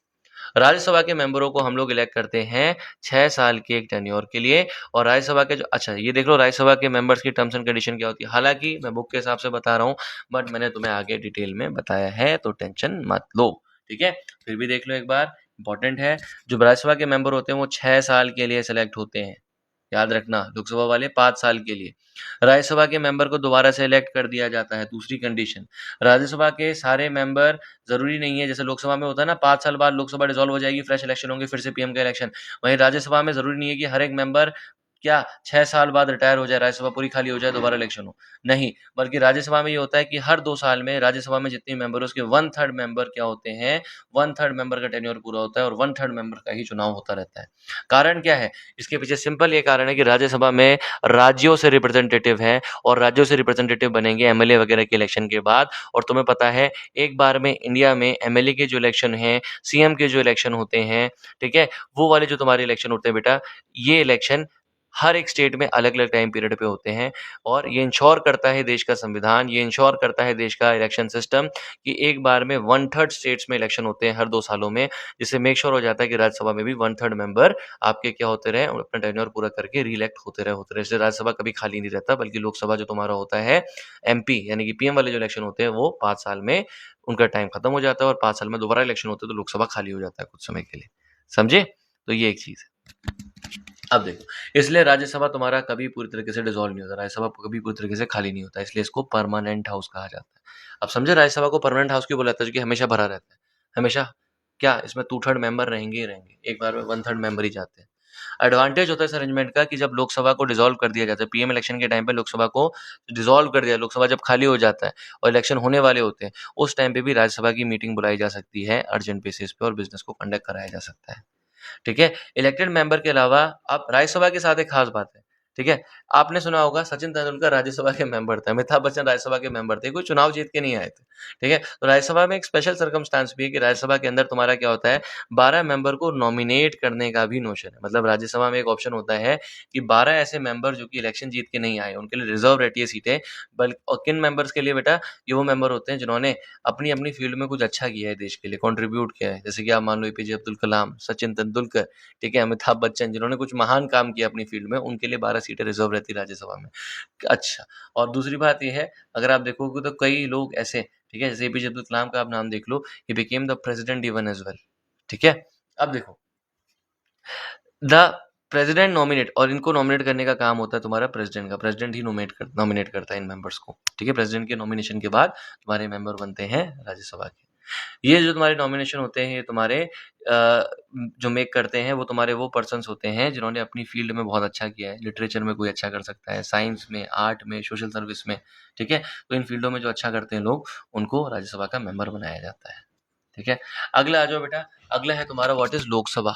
राज्यसभा के मेंबरों को हम लोग इलेक्ट करते हैं 6 साल के एक टेन्योर के लिए, और राज्यसभा के जो, अच्छा ये देख लो राज्यसभा के मेंबर्स की टर्म्स एंड कंडीशन क्या होती है। हालाँकि मैं बुक के हिसाब से बता रहा हूँ, बट मैंने तुम्हें आगे डिटेल में बताया है, तो टेंशन मत लो, ठीक है? फिर भी देख लो एक बार, इम्पोर्टेंट है। जो राज्यसभा के मेंबर होते हैं वो 6 साल के लिए सेलेक्ट होते हैं। याद रखना, लोकसभा वाले 5 साल के लिए। राज्यसभा के मेंबर को दोबारा से इलेक्ट कर दिया जाता है, दूसरी कंडीशन। राज्यसभा के सारे मेंबर, ज़रूरी नहीं है जैसे लोकसभा में होता है ना, 5 साल बाद लोकसभा डिसॉल्व हो जाएगी, फ्रेश इलेक्शन होंगे, फिर से पीएम का इलेक्शन। वहीं राज्यसभा में ज़रूरी नहीं है कि हर एक मेंबर क्या 6 साल बाद रिटायर हो जाए, राज्यसभा पूरी खाली हो जाए, दोबारा इलेक्शन हो। नहीं, बल्कि राज्यसभा में ये होता है कि हर 2 साल में राज्यसभा में जितने मेंबर हैं उसके 1/3 मेंबर क्या होते हैं, 1/3 मेंबर का टेन्योर पूरा होता है और 1/3 मेंबर का ही चुनाव होता रहता है। कारण क्या है? इसके पीछे सिंपल ये कारण है कि राज्यसभा में राज्यों से रिप्रेजेंटेटिव हैं, और राज्यों से रिप्रेजेंटेटिव बनेंगे एमएलए वगैरह के इलेक्शन के बाद। और तुम्हें पता है एक बार में इंडिया में एमएलए के जो इलेक्शन हैं, सीएम के जो इलेक्शन होते हैं, ठीक है? वो वाले जो तुम्हारे इलेक्शन होते हैं बेटा, ये इलेक्शन हर एक स्टेट में अलग अलग टाइम पीरियड पे होते हैं, और ये इंश्योर करता है देश का संविधान, ये इंश्योर करता है देश का इलेक्शन सिस्टम कि एक बार में 1/3 स्टेट्स में इलेक्शन होते हैं हर 2 सालों में, जिससे मेक श्योर हो जाता है कि राज्यसभा में भी 1/3 मेंबर आपके क्या होते रहे, अपना टेन्योर पूरा करके रीइलेक्ट होते रहे। इसलिए राज्यसभा कभी खाली नहीं रहता, बल्कि लोकसभा जो तुम्हारा होता है एमपी यानी कि पीएम वाले जो इलेक्शन होते हैं वो 5 साल में उनका टाइम खत्म हो जाता है, और 5 साल में दोबारा इलेक्शन होते हैं तो लोकसभा खाली हो जाता है कुछ समय के लिए। समझे? तो ये एक चीज है। अब देखो, इसलिए राज्यसभा तुम्हारा कभी पूरी तरीके से डिसॉल्व नहीं होता, राज्यसभा कभी पूरी तरीके से खाली नहीं होता, इसलिए इसको परमानेंट हाउस कहा जाता है। अब समझे राज्यसभा को परमानेंट हाउस क्यों बोला जाता है? क्योंकि हमेशा भरा रहता है, हमेशा। क्या इसमें 2/3 मेंबर रहेंगे ही रहेंगे, एक बार में 1/3 मेंबर ही जाते हैं। एडवांटेज होता है इस अरेंजमेंट का कि जब लोकसभा को डिसॉल्व कर दिया जाता है, पीएम इलेक्शन के टाइम पे लोकसभा को डिसॉल्व कर दिया, लोकसभा जब खाली हो जाता है और इलेक्शन होने वाले होते हैं, उस टाइम पे भी राज्यसभा की मीटिंग बुलाई जा सकती है अर्जेंट बेसिस पे, और बिजनेस को कंडक्ट कराया जा सकता है। ठीक है? इलेक्टेड मेंबर के अलावा अब राज्यसभा के साथ एक खास बात है, ठीक है? आपने सुना होगा सचिन तेंदुलकर राज्यसभा के मेंबर थे, अमिताभ बच्चन राज्यसभा के मेंबर थे, कोई चुनाव जीत के नहीं आए थे, ठीक है? तो राज्यसभा में एक स्पेशल सर्कमस्टेंस भी है कि राज्यसभा के अंदर तुम्हारा क्या होता है, 12 मेंबर को नॉमिनेट करने का भी नोशन है। मतलब राज्यसभा में एक ऑप्शन होता है कि 12 ऐसे मेंबर जो कि इलेक्शन जीत के नहीं आए, उनके लिए रिजर्व रहती है सीटें, और किन मेंबर्स के लिए बेटा? ये वो मेंबर होते हैं जिन्होंने अपनी-अपनी फील्ड में कुछ अच्छा किया है देश के लिए, कंट्रीब्यूट किया है। जैसे कि आप मान लो एपीजे अब्दुल कलाम, सचिन तेंदुलकर, ठीक है, अमिताभ बच्चन, जिन्होंने कुछ महान काम किया अपनी फील्ड में, उनके लिए 12 सीटें रिजर्व रहती है राज्यसभा में। अच्छा, और दूसरी बात ये है, अगर आप देखोगे तो कई लोग ऐसे, ठीक है, जैसे एपीजे अब्दुल कलाम का आप नाम देख लो, he became the president even as well, ठीक है। अब देखो, द प्रेसिडेंट नॉमिनेट, और इनको नॉमिनेट करने का काम होता है तुम्हारा प्रेसिडेंट का, प्रेसिडेंट ही नॉमिनेट करता है इन मेंबर्स को, ठीक है। प्रेसिडेंट के नॉमिनेशन के बाद तुम्हारे मेंबर बनते हैं राज्यसभा के। ये जो तुम्हारे नॉमिनेशन होते हैं, ये तुम्हारे जो मेक करते हैं वो तुम्हारे वो पर्सन्स होते हैं जिन्होंने अपनी फील्ड में बहुत अच्छा किया है। लिटरेचर में कोई अच्छा कर सकता है, साइंस में, आर्ट में, सोशल सर्विस में, ठीक है। तो इन फील्डों में जो अच्छा करते हैं लोग, उनको राज्यसभा का मेंबर बनाया जाता है, ठीक है। अगला आ जाओ बेटा, अगला है तुम्हारा व्हाट इज लोकसभा,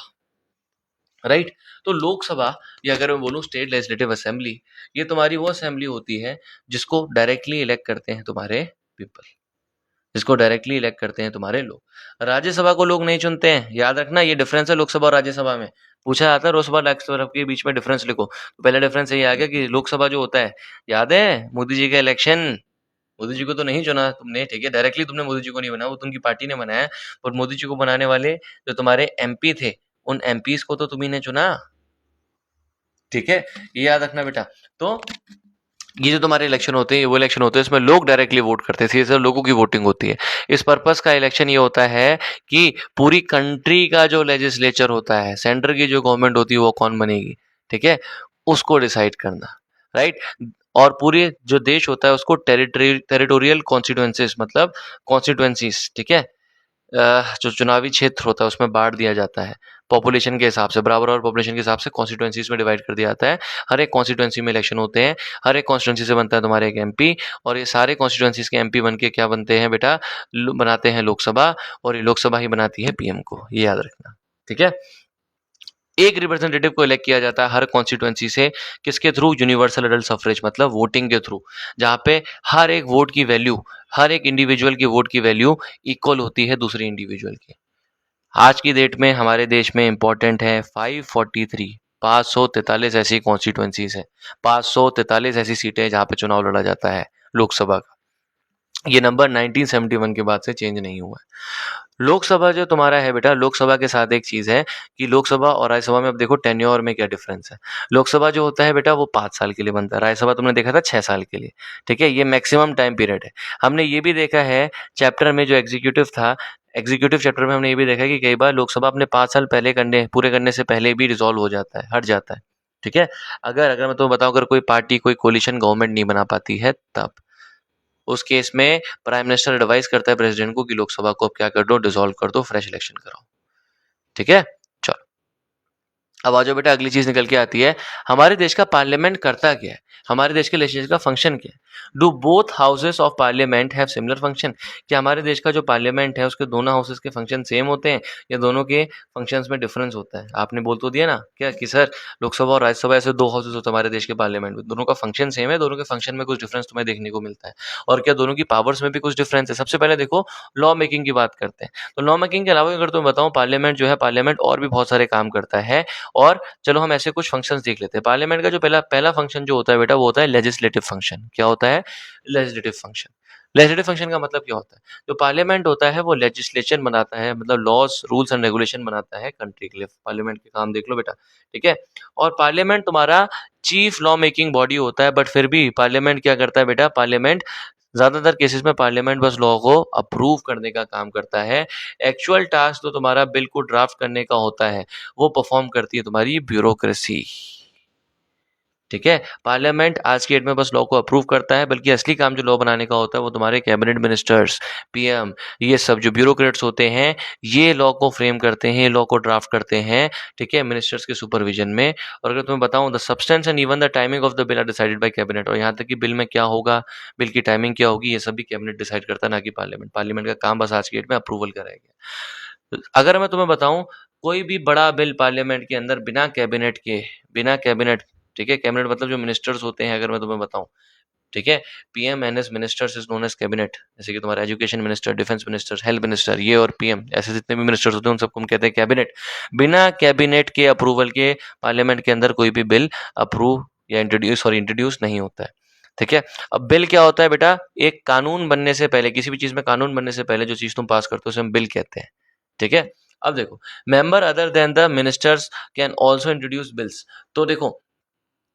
राइट। तो लोकसभा, या अगर मैं बोलूँ स्टेट लेजिस्लेटिव असेंबली, ये तुम्हारी वो असेंबली होती है जिसको डायरेक्टली इलेक्ट करते हैं तुम्हारे पीपल, जिसको डायरेक्टली इलेक्ट करते हैं तुम्हारे लोग। राज्यसभा को लोग नहीं चुनते हैं, याद रखना, ये डिफरेंस है लोकसभा और राज्यसभा में। पूछा जाता है लोकसभा राज्यसभा के बीच में डिफरेंस लिखो, तो पहला डिफरेंस ये आ गया कि लोकसभा जो होता है, याद है मोदी जी का इलेक्शन, मोदी जी को तो नहीं चुना तुमने, ठीक है, डायरेक्टली तुमने मोदी जी को नहीं बनाया, वो तुमकी पार्टी ने बनाया, और मोदी जी को बनाने वाले जो तुम्हारे एमपी थे, उन एमपीज को तो तुम्ही ने चुना, ठीक है, ये याद रखना बेटा। तो ये जो तुम्हारे इलेक्शन होते हैं, ये वो इलेक्शन होते हैं इसमें लोग डायरेक्टली वोट करते हैं, सीधे लोगों की वोटिंग होती है। इस पर्पस का इलेक्शन ये होता है कि पूरी कंट्री का जो लेजिस्लेचर होता है, सेंटर की जो गवर्नमेंट होती है वो कौन बनेगी, ठीक है, उसको डिसाइड करना, राइट। और पूरे जो देश होता है उसको टेरिटोरियल कॉन्स्टिट्यूएंसीज, मतलब कॉन्स्टिट्यूएंसीज, ठीक है, जो चुनावी क्षेत्र होता है उसमें बांट दिया जाता है, पॉपुलेशन के हिसाब से, बराबर और पॉपुलेशन के हिसाब से कॉन्स्टिट्यूएंसीज में डिवाइड कर दिया जाता है। हर एक कॉन्स्टिट्यूएंसी में इलेक्शन होते हैं, हर एक कॉन्स्टिट्यूएंसी से बनता है तुम्हारे एक एमपी, और ये सारे कॉन्स्टिट्यूएंसीज के एमपी बन के क्या बनते हैं बेटा? बनाते हैं लोकसभा, और ये लोकसभा ही बनाती है पीएम को, ये याद रखना, ठीक है। एक रिप्रेजेंटेटिव को इलेक्ट किया जाता है हर कॉन्स्टिट्यूएंसी से, किसके थ्रू? यूनिवर्सल एडल्ट सफरेज, मतलब वोटिंग के थ्रू, जहाँ पे हर एक वोट की वैल्यू, हर एक इंडिविजुअल की वोट की वैल्यू इक्वल होती है दूसरे इंडिविजुअल की। आज की डेट में हमारे देश में इंपॉर्टेंट है 543, 543 ऐसी कॉन्स्टिट्यूएंसीज है, 543 ऐसी सीटें हैं जहाँ पे चुनाव लड़ा जाता है लोकसभा का। ये नंबर 1971 के बाद से चेंज नहीं हुआ है। लोकसभा जो तुम्हारा है बेटा, लोकसभा के साथ एक चीज है कि लोकसभा और राज्यसभा में अब देखो टेन्योर में क्या डिफरेंस है। लोकसभा जो होता है बेटा वो 5 साल के लिए बनता है, राज्यसभा तुमने देखा था 6 साल के लिए, ठीक है, ये मैक्सिमम टाइम पीरियड है। हमने ये भी देखा है चैप्टर में जो एग्जीक्यूटिव था, एग्जीक्यूटिव चैप्टर में हमने ये भी देखा है कि कई बार लोकसभा अपने 5 साल पहले पूरे करने से पहले भी रिजॉल्व हो जाता है, हट जाता है, ठीक है। अगर अगर मैं तुम्हें बताऊं, अगर कोई पार्टी कोई कोलिशन गवर्नमेंट नहीं बना पाती है, तब उस केस में प्राइम मिनिस्टर एडवाइस करता है प्रेसिडेंट को कि लोकसभा को अब क्या कर दो, डिसॉल्व कर दो, फ्रेश इलेक्शन कराओ, ठीक है। चलो, अब आ जाओ बेटा, अगली चीज निकल के आती है, हमारे देश का पार्लियामेंट करता क्या है, हमारे देश के लेजिस्लेचर का फंक्शन क्या है। Do both houses of parliament have similar function? क्या हमारे देश का जो पार्लियामेंट है उसके दोनों हाउसेस के फंक्शन सेम होते हैं या दोनों के फंक्शंस में डिफरेंस होता है? आपने बोल तो दिया ना क्या कि सर लोकसभा और राज्यसभा ऐसे दो हाउसेस होते हैं हमारे देश के पार्लियामेंट में, दोनों का फंक्शन सेम है, दोनों के फंक्शन में कुछ डिफरेंस तुम्हें देखने को मिलता है। और क्या दोनों की पावर्स में भी कुछ डिफरेंस है? सबसे पहले देखो लॉ मेकिंग की बात करते हैं। तो लॉ मेकिंग के अलावा अगर तुम्हें बताऊं, पार्लियामेंट जो है पार्लियामेंट और भी बहुत सारे काम करता है। और चलो हम ऐसे कुछ फंक्शंस देख लेते हैं। पार्लियामेंट का जो पहला पहला फंक्शन जो होता है बेटा वो होता है लेजिस्लेटिव फंक्शन। क्या होता है? Legislative function. लेजिस्लेटिव फंक्शन का मतलब क्या होता है? जो पार्लियामेंट होता है वो लेजिस्लेशन बनाता है, मतलब लॉज रूल्स एंड रेगुलेशन बनाता है कंट्री के लिए। पार्लियामेंट के काम देख लो बेटा, ठीक है। और पार्लियामेंट तुम्हारा चीफ लॉ मेकिंग बॉडी होता है, बट फिर भी पार्लियामेंट क्या करता है बेटा? पार्लियामेंट ज्यादातर केसेस में पार्लियामेंट बस लॉ को अप्रूव करने का काम करता है। एक्चुअल टास्क तो तुम्हारा बिल को ड्राफ्ट करने का होता है, वो परफॉर्म करती है तुम्हारी ब्यूरोक्रेसी। ठीक है, पार्लियामेंट आज की डेट में बस लॉ को अप्रूव करता है, बल्कि असली काम जो लॉ बनाने का होता है वो तुम्हारे कैबिनेट मिनिस्टर्स, पीएम, ये सब जो ब्यूरोक्रेट्स होते हैं, ये लॉ को फ्रेम करते हैं, लॉ को ड्राफ्ट करते हैं, ठीक है, मिनिस्टर्स के सुपरविजन में। और अगर तुम्हें बताऊं, the substance and even the timing of the bill are decided by cabinet. और यहाँ तक कि बिल में क्या होगा, बिल की टाइमिंग क्या होगी, ये सब भी कैबिनेट डिसाइड करता है, ना कि पार्लियामेंट। पार्लियामेंट का काम बस आज की डेट में अप्रूवल कराएगा। अगर मैं तुम्हें बताऊं, कोई भी बड़ा बिल पार्लियामेंट के अंदर बिना कैबिनेट, ठीक है, कैबिनेट मतलब जो मिनिस्टर्स होते हैं, अगर मैं तुम्हें बताऊं, ठीक है, PM and as ministers is known as cabinet. जैसे कि तुम्हारा education minister, defence minister, health minister, ये और पीएम, ऐसे जितने भी मिनिस्टर्स होते हैं उन सबको हम कहते हैं कैबिनेट। बिना कैबिनेट के अप्रूवल के पार्लियामेंट के अंदर कोई भी बिल अप्रूव या इंट्रोड्यूस नहीं होता है। ठीक है, अब बिल क्या होता है बेटा? एक कानून बनने से पहले, किसी भी चीज में कानून बनने से पहले जो चीज तुम पास करते हो उसे हम बिल कहते हैं। ठीक है, अब देखो, member other than the ministers can also introduce bills. तो देखो,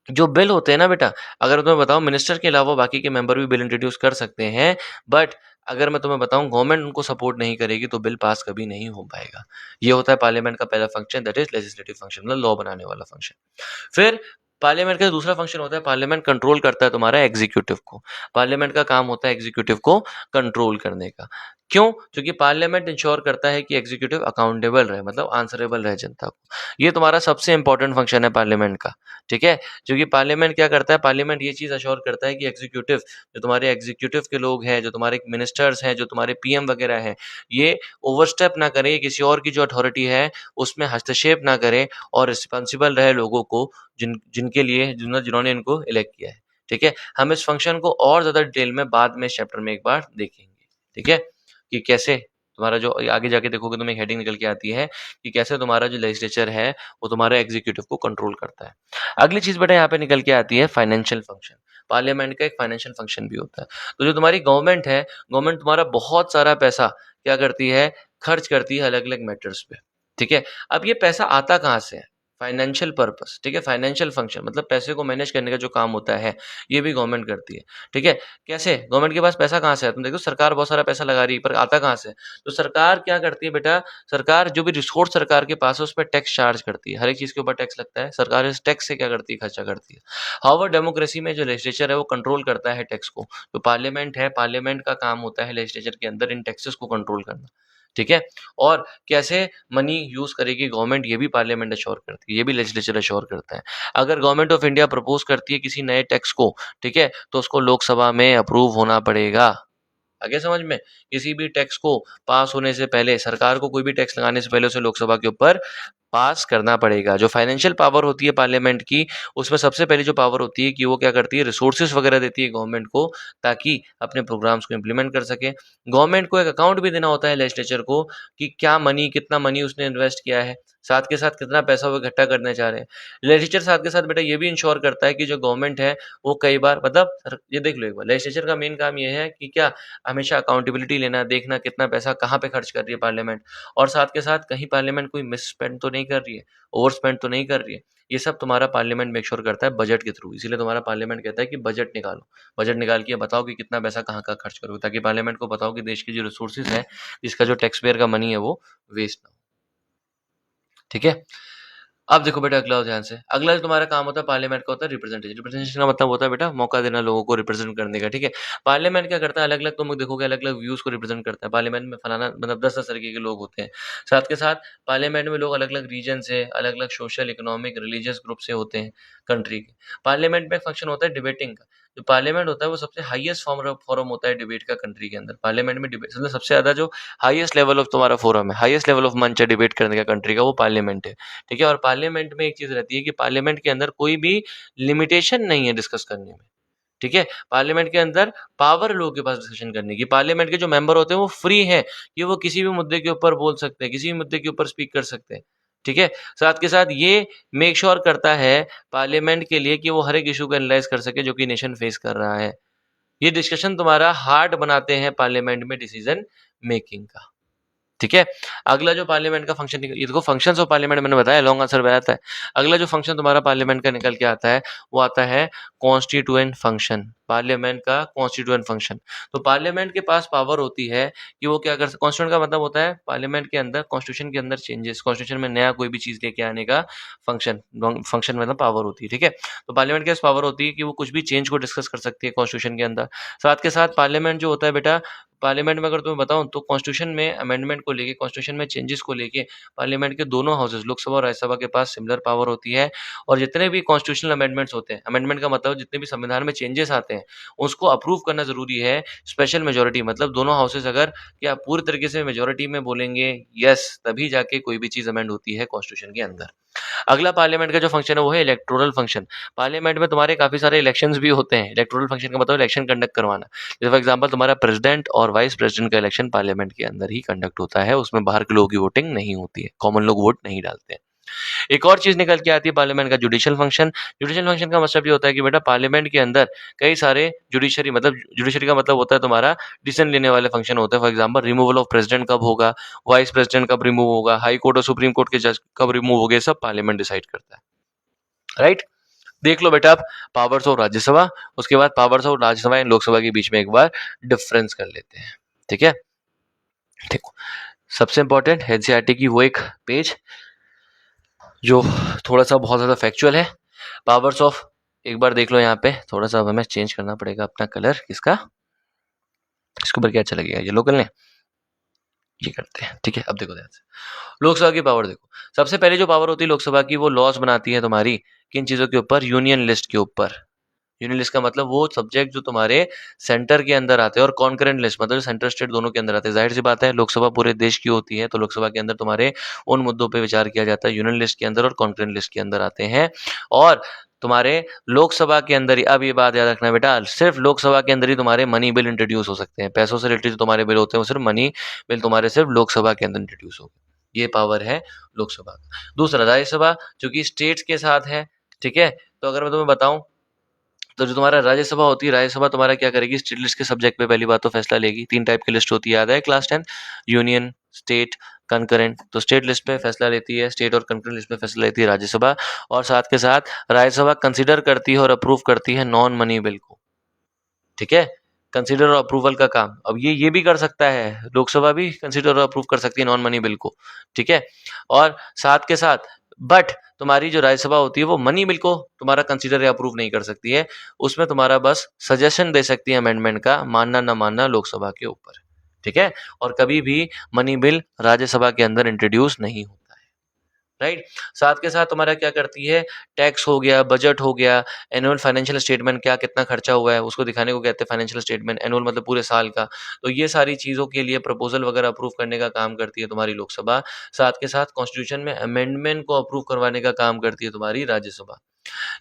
जो बिल होते हैं ना बेटा, अगर मैं तुम्हें बताऊं, मिनिस्टर के अलावा बाकी के मेंबर भी बिल इंट्रोड्यूस कर सकते हैं, बट अगर मैं तुम्हें बताऊं गवर्नमेंट उनको सपोर्ट नहीं करेगी तो बिल पास कभी नहीं हो पाएगा। ये होता है पार्लियामेंट का पहला function, that is legislative function, मतलब लॉ बनाने वाला फंक्शन। फिर पार्लियामेंट का दूसरा फंक्शन होता है, पार्लियामेंट कंट्रोल करता है तुम्हारा एग्जीक्यूटिव को। पार्लियामेंट का काम होता है एग्जीक्यूटिव को कंट्रोल करने का। क्यों? क्योंकि पार्लियामेंट इंश्योर करता है कि एग्जीक्यूटिव अकाउंटेबल रहे, मतलब आंसरेबल रहे जनता को। ये तुम्हारा सबसे इंपॉर्टेंट फंक्शन है पार्लियामेंट का। ठीक है, क्योंकि पार्लियामेंट क्या करता है? पार्लियामेंट ये चीज अश्योर करता है कि एग्जीक्यूटिव, जो तुम्हारे एग्जीक्यूटिव के लोग हैं, जो तुम्हारे मिनिस्टर्स हैं, जो तुम्हारे पीएम वगैरह हैं, ये ओवरस्टेप ना करें, किसी और की जो अथॉरिटी है उसमें हस्तक्षेप ना करें, और रिस्पॉन्सिबल रहे लोगों को जिनके लिए जिन्होंने इनको इलेक्ट किया है। ठीक है, हम इस फंक्शन को और ज्यादा डिटेल में बाद में इस चैप्टर में एक बार देखेंगे। ठीक है, कि कैसे तुम्हारा जो आगे जाके देखोगे तुम्हें हेडिंग निकल के आती है कि कैसे तुम्हारा जो लेजिस्लेचर है वो तुम्हारे एग्जीक्यूटिव को कंट्रोल करता है। अगली चीज बेटा यहाँ पे निकल के आती है फाइनेंशियल फंक्शन। पार्लियामेंट का एक फाइनेंशियल फंक्शन भी होता है। तो जो तुम्हारी गवर्नमेंट है, गवर्नमेंट तुम्हारा बहुत सारा पैसा क्या करती है? खर्च करती है अलग अलग मैटर्स पे। ठीक है, अब ये पैसा आता कहाँ से है? फाइनेंशियल पर्पस, ठीक है, फाइनेंशियल फंक्शन मतलब पैसे को मैनेज करने का जो काम होता है, ये भी गवर्नमेंट करती है। ठीक है, कैसे? गवर्नमेंट के पास पैसा कहाँ से है? तुम देखो, सरकार बहुत सारा पैसा लगा रही है, पर आता कहाँ से? तो सरकार क्या करती है बेटा? सरकार जो भी रिसोर्स सरकार के पास है उस पर टैक्स चार्ज करती है। हर एक चीज के ऊपर टैक्स लगता है, सरकार इस टैक्स से क्या करती है? खर्चा करती है। हाउएवर डेमोक्रेसी में जो लेजिस्लेचर है वो कंट्रोल करता है टैक्स को। जो पार्लियामेंट है, पार्लियामेंट का काम होता है लेजिस्लेचर के अंदर इन टैक्सेस को कंट्रोल करना। ठीक है, और कैसे मनी यूज करेगी गवर्नमेंट, ये भी पार्लियामेंट अश्योर करती है, ये भी लेजिस्लेचर अश्योर करता है। अगर गवर्नमेंट ऑफ इंडिया प्रपोज करती है किसी नए टैक्स को, ठीक है, तो उसको लोकसभा में अप्रूव होना पड़ेगा। आगे समझ में? किसी भी टैक्स को पास होने से पहले, सरकार को कोई भी टैक्स लगाने से पहले उसे लोकसभा के ऊपर पास करना पड़ेगा। जो फाइनेंशियल पावर होती है पार्लियामेंट की, उसमें सबसे पहली जो पावर होती है कि वो क्या करती है? रिसोर्सेस वगैरह देती है गवर्नमेंट को, ताकि अपने प्रोग्राम्स को इम्प्लीमेंट कर सके। गवर्नमेंट को एक अकाउंट भी देना होता है लेजिस्लेचर को कि क्या मनी, कितना मनी उसने इन्वेस्ट किया है, साथ के साथ कितना पैसा वो इकट्ठा करना चाह रहे हैं। लेजिस्लेचर साथ के साथ बेटा ये भी इंश्योर करता है कि जो गवर्नमेंट है वो कई बार, मतलब ये देख लो एक बार, लेजिस्लेचर का मेन काम ये है कि क्या? हमेशा अकाउंटेबिलिटी लेना, देखना कितना पैसा कहाँ पे खर्च कर रही है पार्लियामेंट, और साथ के साथ कहीं पार्लियामेंट कोई मिस स्पेंड तो नहीं कर रही है, ओवर स्पेंड तो नहीं कर रही है। ये सब तुम्हारा पार्लियामेंट मेक श्योर करता है बजट के थ्रू। इसीलिए तुम्हारा पार्लियामेंट कहता है कि बजट निकालो, बजट निकाल के बताओ कि कितना पैसा कहाँ का खर्च करोगे, ताकि पार्लियामेंट को बताओ कि देश की जो रिसोर्सेज है, इसका जो टैक्स पेयर का मनी है वो वेस्ट ना हो। ठीक है, अब देखो बेटा अगला ध्यान से, अगला जो तुम्हारा काम होता है पार्लियामेंट का होता है रिप्रेजेंटेशन। रिप्रेजेंटेशन का मतलब होता है बेटा मौका देना लोगों को रिप्रेजेंट करने का। ठीक है, पार्लियामेंट क्या करता है? अलग अलग तुम देखोगे अलग अलग व्यूज को रिप्रेजेंट करता है। पार्लियामेंट में फलाना, मतलब 10-10 तरीके के लोग होते हैं। साथ के साथ पार्लियामेंट में लोग अलग अलग रीजन से, अलग अलग सोशल, इकोनॉमिक, रिलीजियस ग्रुप से होते हैं। कंट्री के। पार्लियामेंट में फंक्शन होता है डिबेटिंग का। जो पार्लियामेंट होता है वो सबसे हाईएस्ट फोरम होता है डिबेट का कंट्री के अंदर। पार्लियामेंट में डिबेट मतलब सबसे ज्यादा जो हाईएस्ट लेवल ऑफ तुम्हारा फोरम है, हाईएस्ट लेवल ऑफ मंच है डिबेट करने का कंट्री का, वो पार्लियामेंट है। ठीक है, और पार्लियामेंट में एक चीज रहती है कि पार्लियामेंट के अंदर कोई भी लिमिटेशन नहीं है डिस्कस करने में। ठीक है, पार्लियामेंट के अंदर पावर लोगों के पास डिस्कशन करने की। पार्लियामेंट के जो मेंबर होते हैं वो फ्री हैं कि वो किसी भी मुद्दे के ऊपर बोल सकते हैं, किसी भी मुद्दे के ऊपर स्पीक कर सकते हैं। ठीक है, साथ के साथ ये मेक श्योर करता है पार्लियामेंट के लिए कि वो हर एक इशू को एनालाइज कर सके जो कि नेशन फेस कर रहा है। ये डिस्कशन तुम्हारा हार्ड बनाते हैं पार्लियामेंट में डिसीजन मेकिंग का। ठीक है, अगला जो पार्लियामेंट का फंक्शन, ये देखो फंक्शंस ऑफ पार्लियामेंट मैंने बताया, लॉन्ग आंसर में आता है। अगला जो फंक्शन तुम्हारा पार्लियामेंट का निकल के आता है वो आता है कॉन्स्टिट्यूएंट फंक्शन। पार्लियामेंट का कॉन्स्टिट्यूएंट फंक्शन, तो पार्लियामेंट के पास पावर होती है कि वो क्या कर सकते। कॉन्स्टिट्यूएंट का मतलब होता है पार्लियामेंट के अंदर कॉन्स्टिट्यूशन के अंदर चेंजेस, कॉन्स्टिट्यूशन में नया कोई भी चीज लेके आने का फंक्शन। फंक्शन मतलब पावर होती है। ठीक है, तो पार्लियामेंट के पास पावर होती है कि वो कुछ भी चेंज को डिस्कस कर सकती है कॉन्स्टिट्यूशन के अंदर। साथ के साथ पार्लियामेंट जो होता है बेटा, पार्लियामेंट में अगर तुम्हें बताऊं तो कॉन्स्टिट्यूशन में अमेंडमेंट को लेके, कॉन्स्टिट्यूशन में चेंजेस को लेके पार्लियामेंट के दोनों हाउसेस, लोकसभा और राज्यसभा के पास सिमिलर पावर होती है। और जितने भी कॉन्स्टिट्यूशनल अमेंडमेंट्स होते हैं, अमेंडमेंट का मतलब जितने भी संविधान में चेंजेस आते हैं उसको अप्रूव करना जरूरी है स्पेशल मेजोरिटी, मतलब दोनों हाउसेस अगर क्या पूरी तरीके से मेजोरिटी में बोलेंगे यस, तभी जाके कोई भी चीज अमेंड होती है कॉन्स्टिट्यूशन के अंदर। अगला पार्लियामेंट का जो फंक्शन है वो है इलेक्टोरल फंक्शन। पार्लियामेंट में तुम्हारे काफी सारे इलेक्शंस भी होते हैं। इलेक्टोरल फंक्शन का मतलब इलेक्शन कंडक्ट करवाना। जैसे फॉर एग्जांपल तुम्हारा प्रेसिडेंट और वाइस प्रेसिडेंट का इलेक्शन पार्लियामेंट के अंदर ही कंडक्ट होता है, उसमें बाहर के लोगों की वोटिंग नहीं होती है, कॉमन लोग वोट नहीं डालते हैं। एक और चीज निकल के आती है पार्लियामेंट का, जुडिशियल फंक्शन। जुडिशियल फंक्शन का मतलब ये होता है कि बेटा पार्लियामेंट के अंदर कई सारे जुडिशरी, मतलब जुडिशरी का मतलब होता है तुम्हारा डिसीजन लेने वाले फंक्शन होते हैं। For example removal of president कब होगा, वाइस प्रेसिडेंट कब रिमूव होगा, हाई कोर्ट और सुप्रीम कोर्ट के जज कब रिमूव हो गए, सब पार्लियामेंट डिसाइड करता है। राइट, देख लो बेटा आप पावर्स ऑफ राज्यसभा, उसके बाद powers of Rajya Sabha and Lok Sabha के बीच में एक बार डिफरेंस कर लेते हैं। ठीक है, देखो सबसे इंपॉर्टेंट एनसीईआरटी की वो एक पेज जो थोड़ा सा बहुत ज्यादा फैक्चुअल है, पावर्स ऑफ। एक बार देख लो यहाँ पे, थोड़ा सा हमें चेंज करना पड़ेगा अपना कलर, किसका, इसके ऊपर क्या अच्छा लगेगा, येलो कर लें, ये करते हैं। ठीक है, अब देखो ध्यान से लोकसभा की पावर देखो। सबसे पहले जो पावर होती है लोकसभा की, वो लॉज बनाती है तुम्हारी किन चीजों के ऊपर, यूनियन लिस्ट के ऊपर। यूनियन लिस्ट का मतलब वो सब्जेक्ट जो तुम्हारे सेंटर के अंदर आते हैं, और कॉन्करेंट लिस्ट मतलब सेंटर स्टेट दोनों के अंदर आते हैं। जाहिर सी बात है लोकसभा पूरे देश की होती है, तो लोकसभा के अंदर तुम्हारे उन मुद्दों पे विचार किया जाता है यूनियन लिस्ट के अंदर और कॉन्करेंट लिस्ट के अंदर आते हैं। और तुम्हारे लोकसभा के अंदर ही, अब ये बात याद रखना बेटा, सिर्फ लोकसभा के अंदर ही तुम्हारे मनी बिल इंट्रोड्यूस हो सकते हैं। पैसों से रिलेटेड जो तुम्हारे बिल होते हैं वो सिर्फ मनी बिल तुम्हारे सिर्फ लोकसभा के अंदर इंट्रोड्यूस हो, ये पावर है लोकसभा का। दूसरा राज्यसभा, जो कि स्टेट्स के साथ है। ठीक है, तो अगर मैं तुम्हें बताऊं तो जो तुम्हारा राज्यसभा होती है, राज्यसभा तुम्हारा क्या करेगी, स्टेट लिस्ट के सब्जेक्ट पे पहली बात तो फैसला लेगी। 3 टाइप की लिस्ट होती है, याद है क्लास 10, यूनियन, स्टेट, कंकरेंट। तो स्टेट लिस्ट पे फैसला लेती है, स्टेट और कंकरेंट लिस्ट पे फैसला लेती है राज्यसभा। और साथ के साथ राज्यसभा कंसिडर करती है और अप्रूव करती है नॉन मनी बिल को। ठीक है, कंसिडर और अप्रूवल का काम अब ये भी कर सकता है, लोकसभा भी कंसिडर और अप्रूव कर सकती है नॉन मनी बिल को। ठीक है, और साथ के साथ बट तुम्हारी जो राज्यसभा होती है वो मनी बिल को तुम्हारा कंसिडर या अप्रूव नहीं कर सकती है, उसमें तुम्हारा बस सजेशन दे सकती है अमेंडमेंट का, मानना ना मानना लोकसभा के ऊपर। ठीक है, और कभी भी मनी बिल राज्यसभा के अंदर इंट्रोड्यूस नहीं होता है। राइट, साथ के साथ तुम्हारा क्या करती है, टैक्स हो गया, बजट हो गया, एनुअल फाइनेंशियल स्टेटमेंट क्या कितना खर्चा हुआ है उसको दिखाने को कहते हैं फाइनेंशियल स्टेटमेंट, एनुअल मतलब पूरे साल का। तो ये सारी चीजों के लिए प्रपोजल वगैरह अप्रूव करने का काम करती है तुम्हारी लोकसभा। साथ के साथ कॉन्स्टिट्यूशन में अमेंडमेंट को अप्रूव करवाने का काम करती है तुम्हारी राज्यसभा।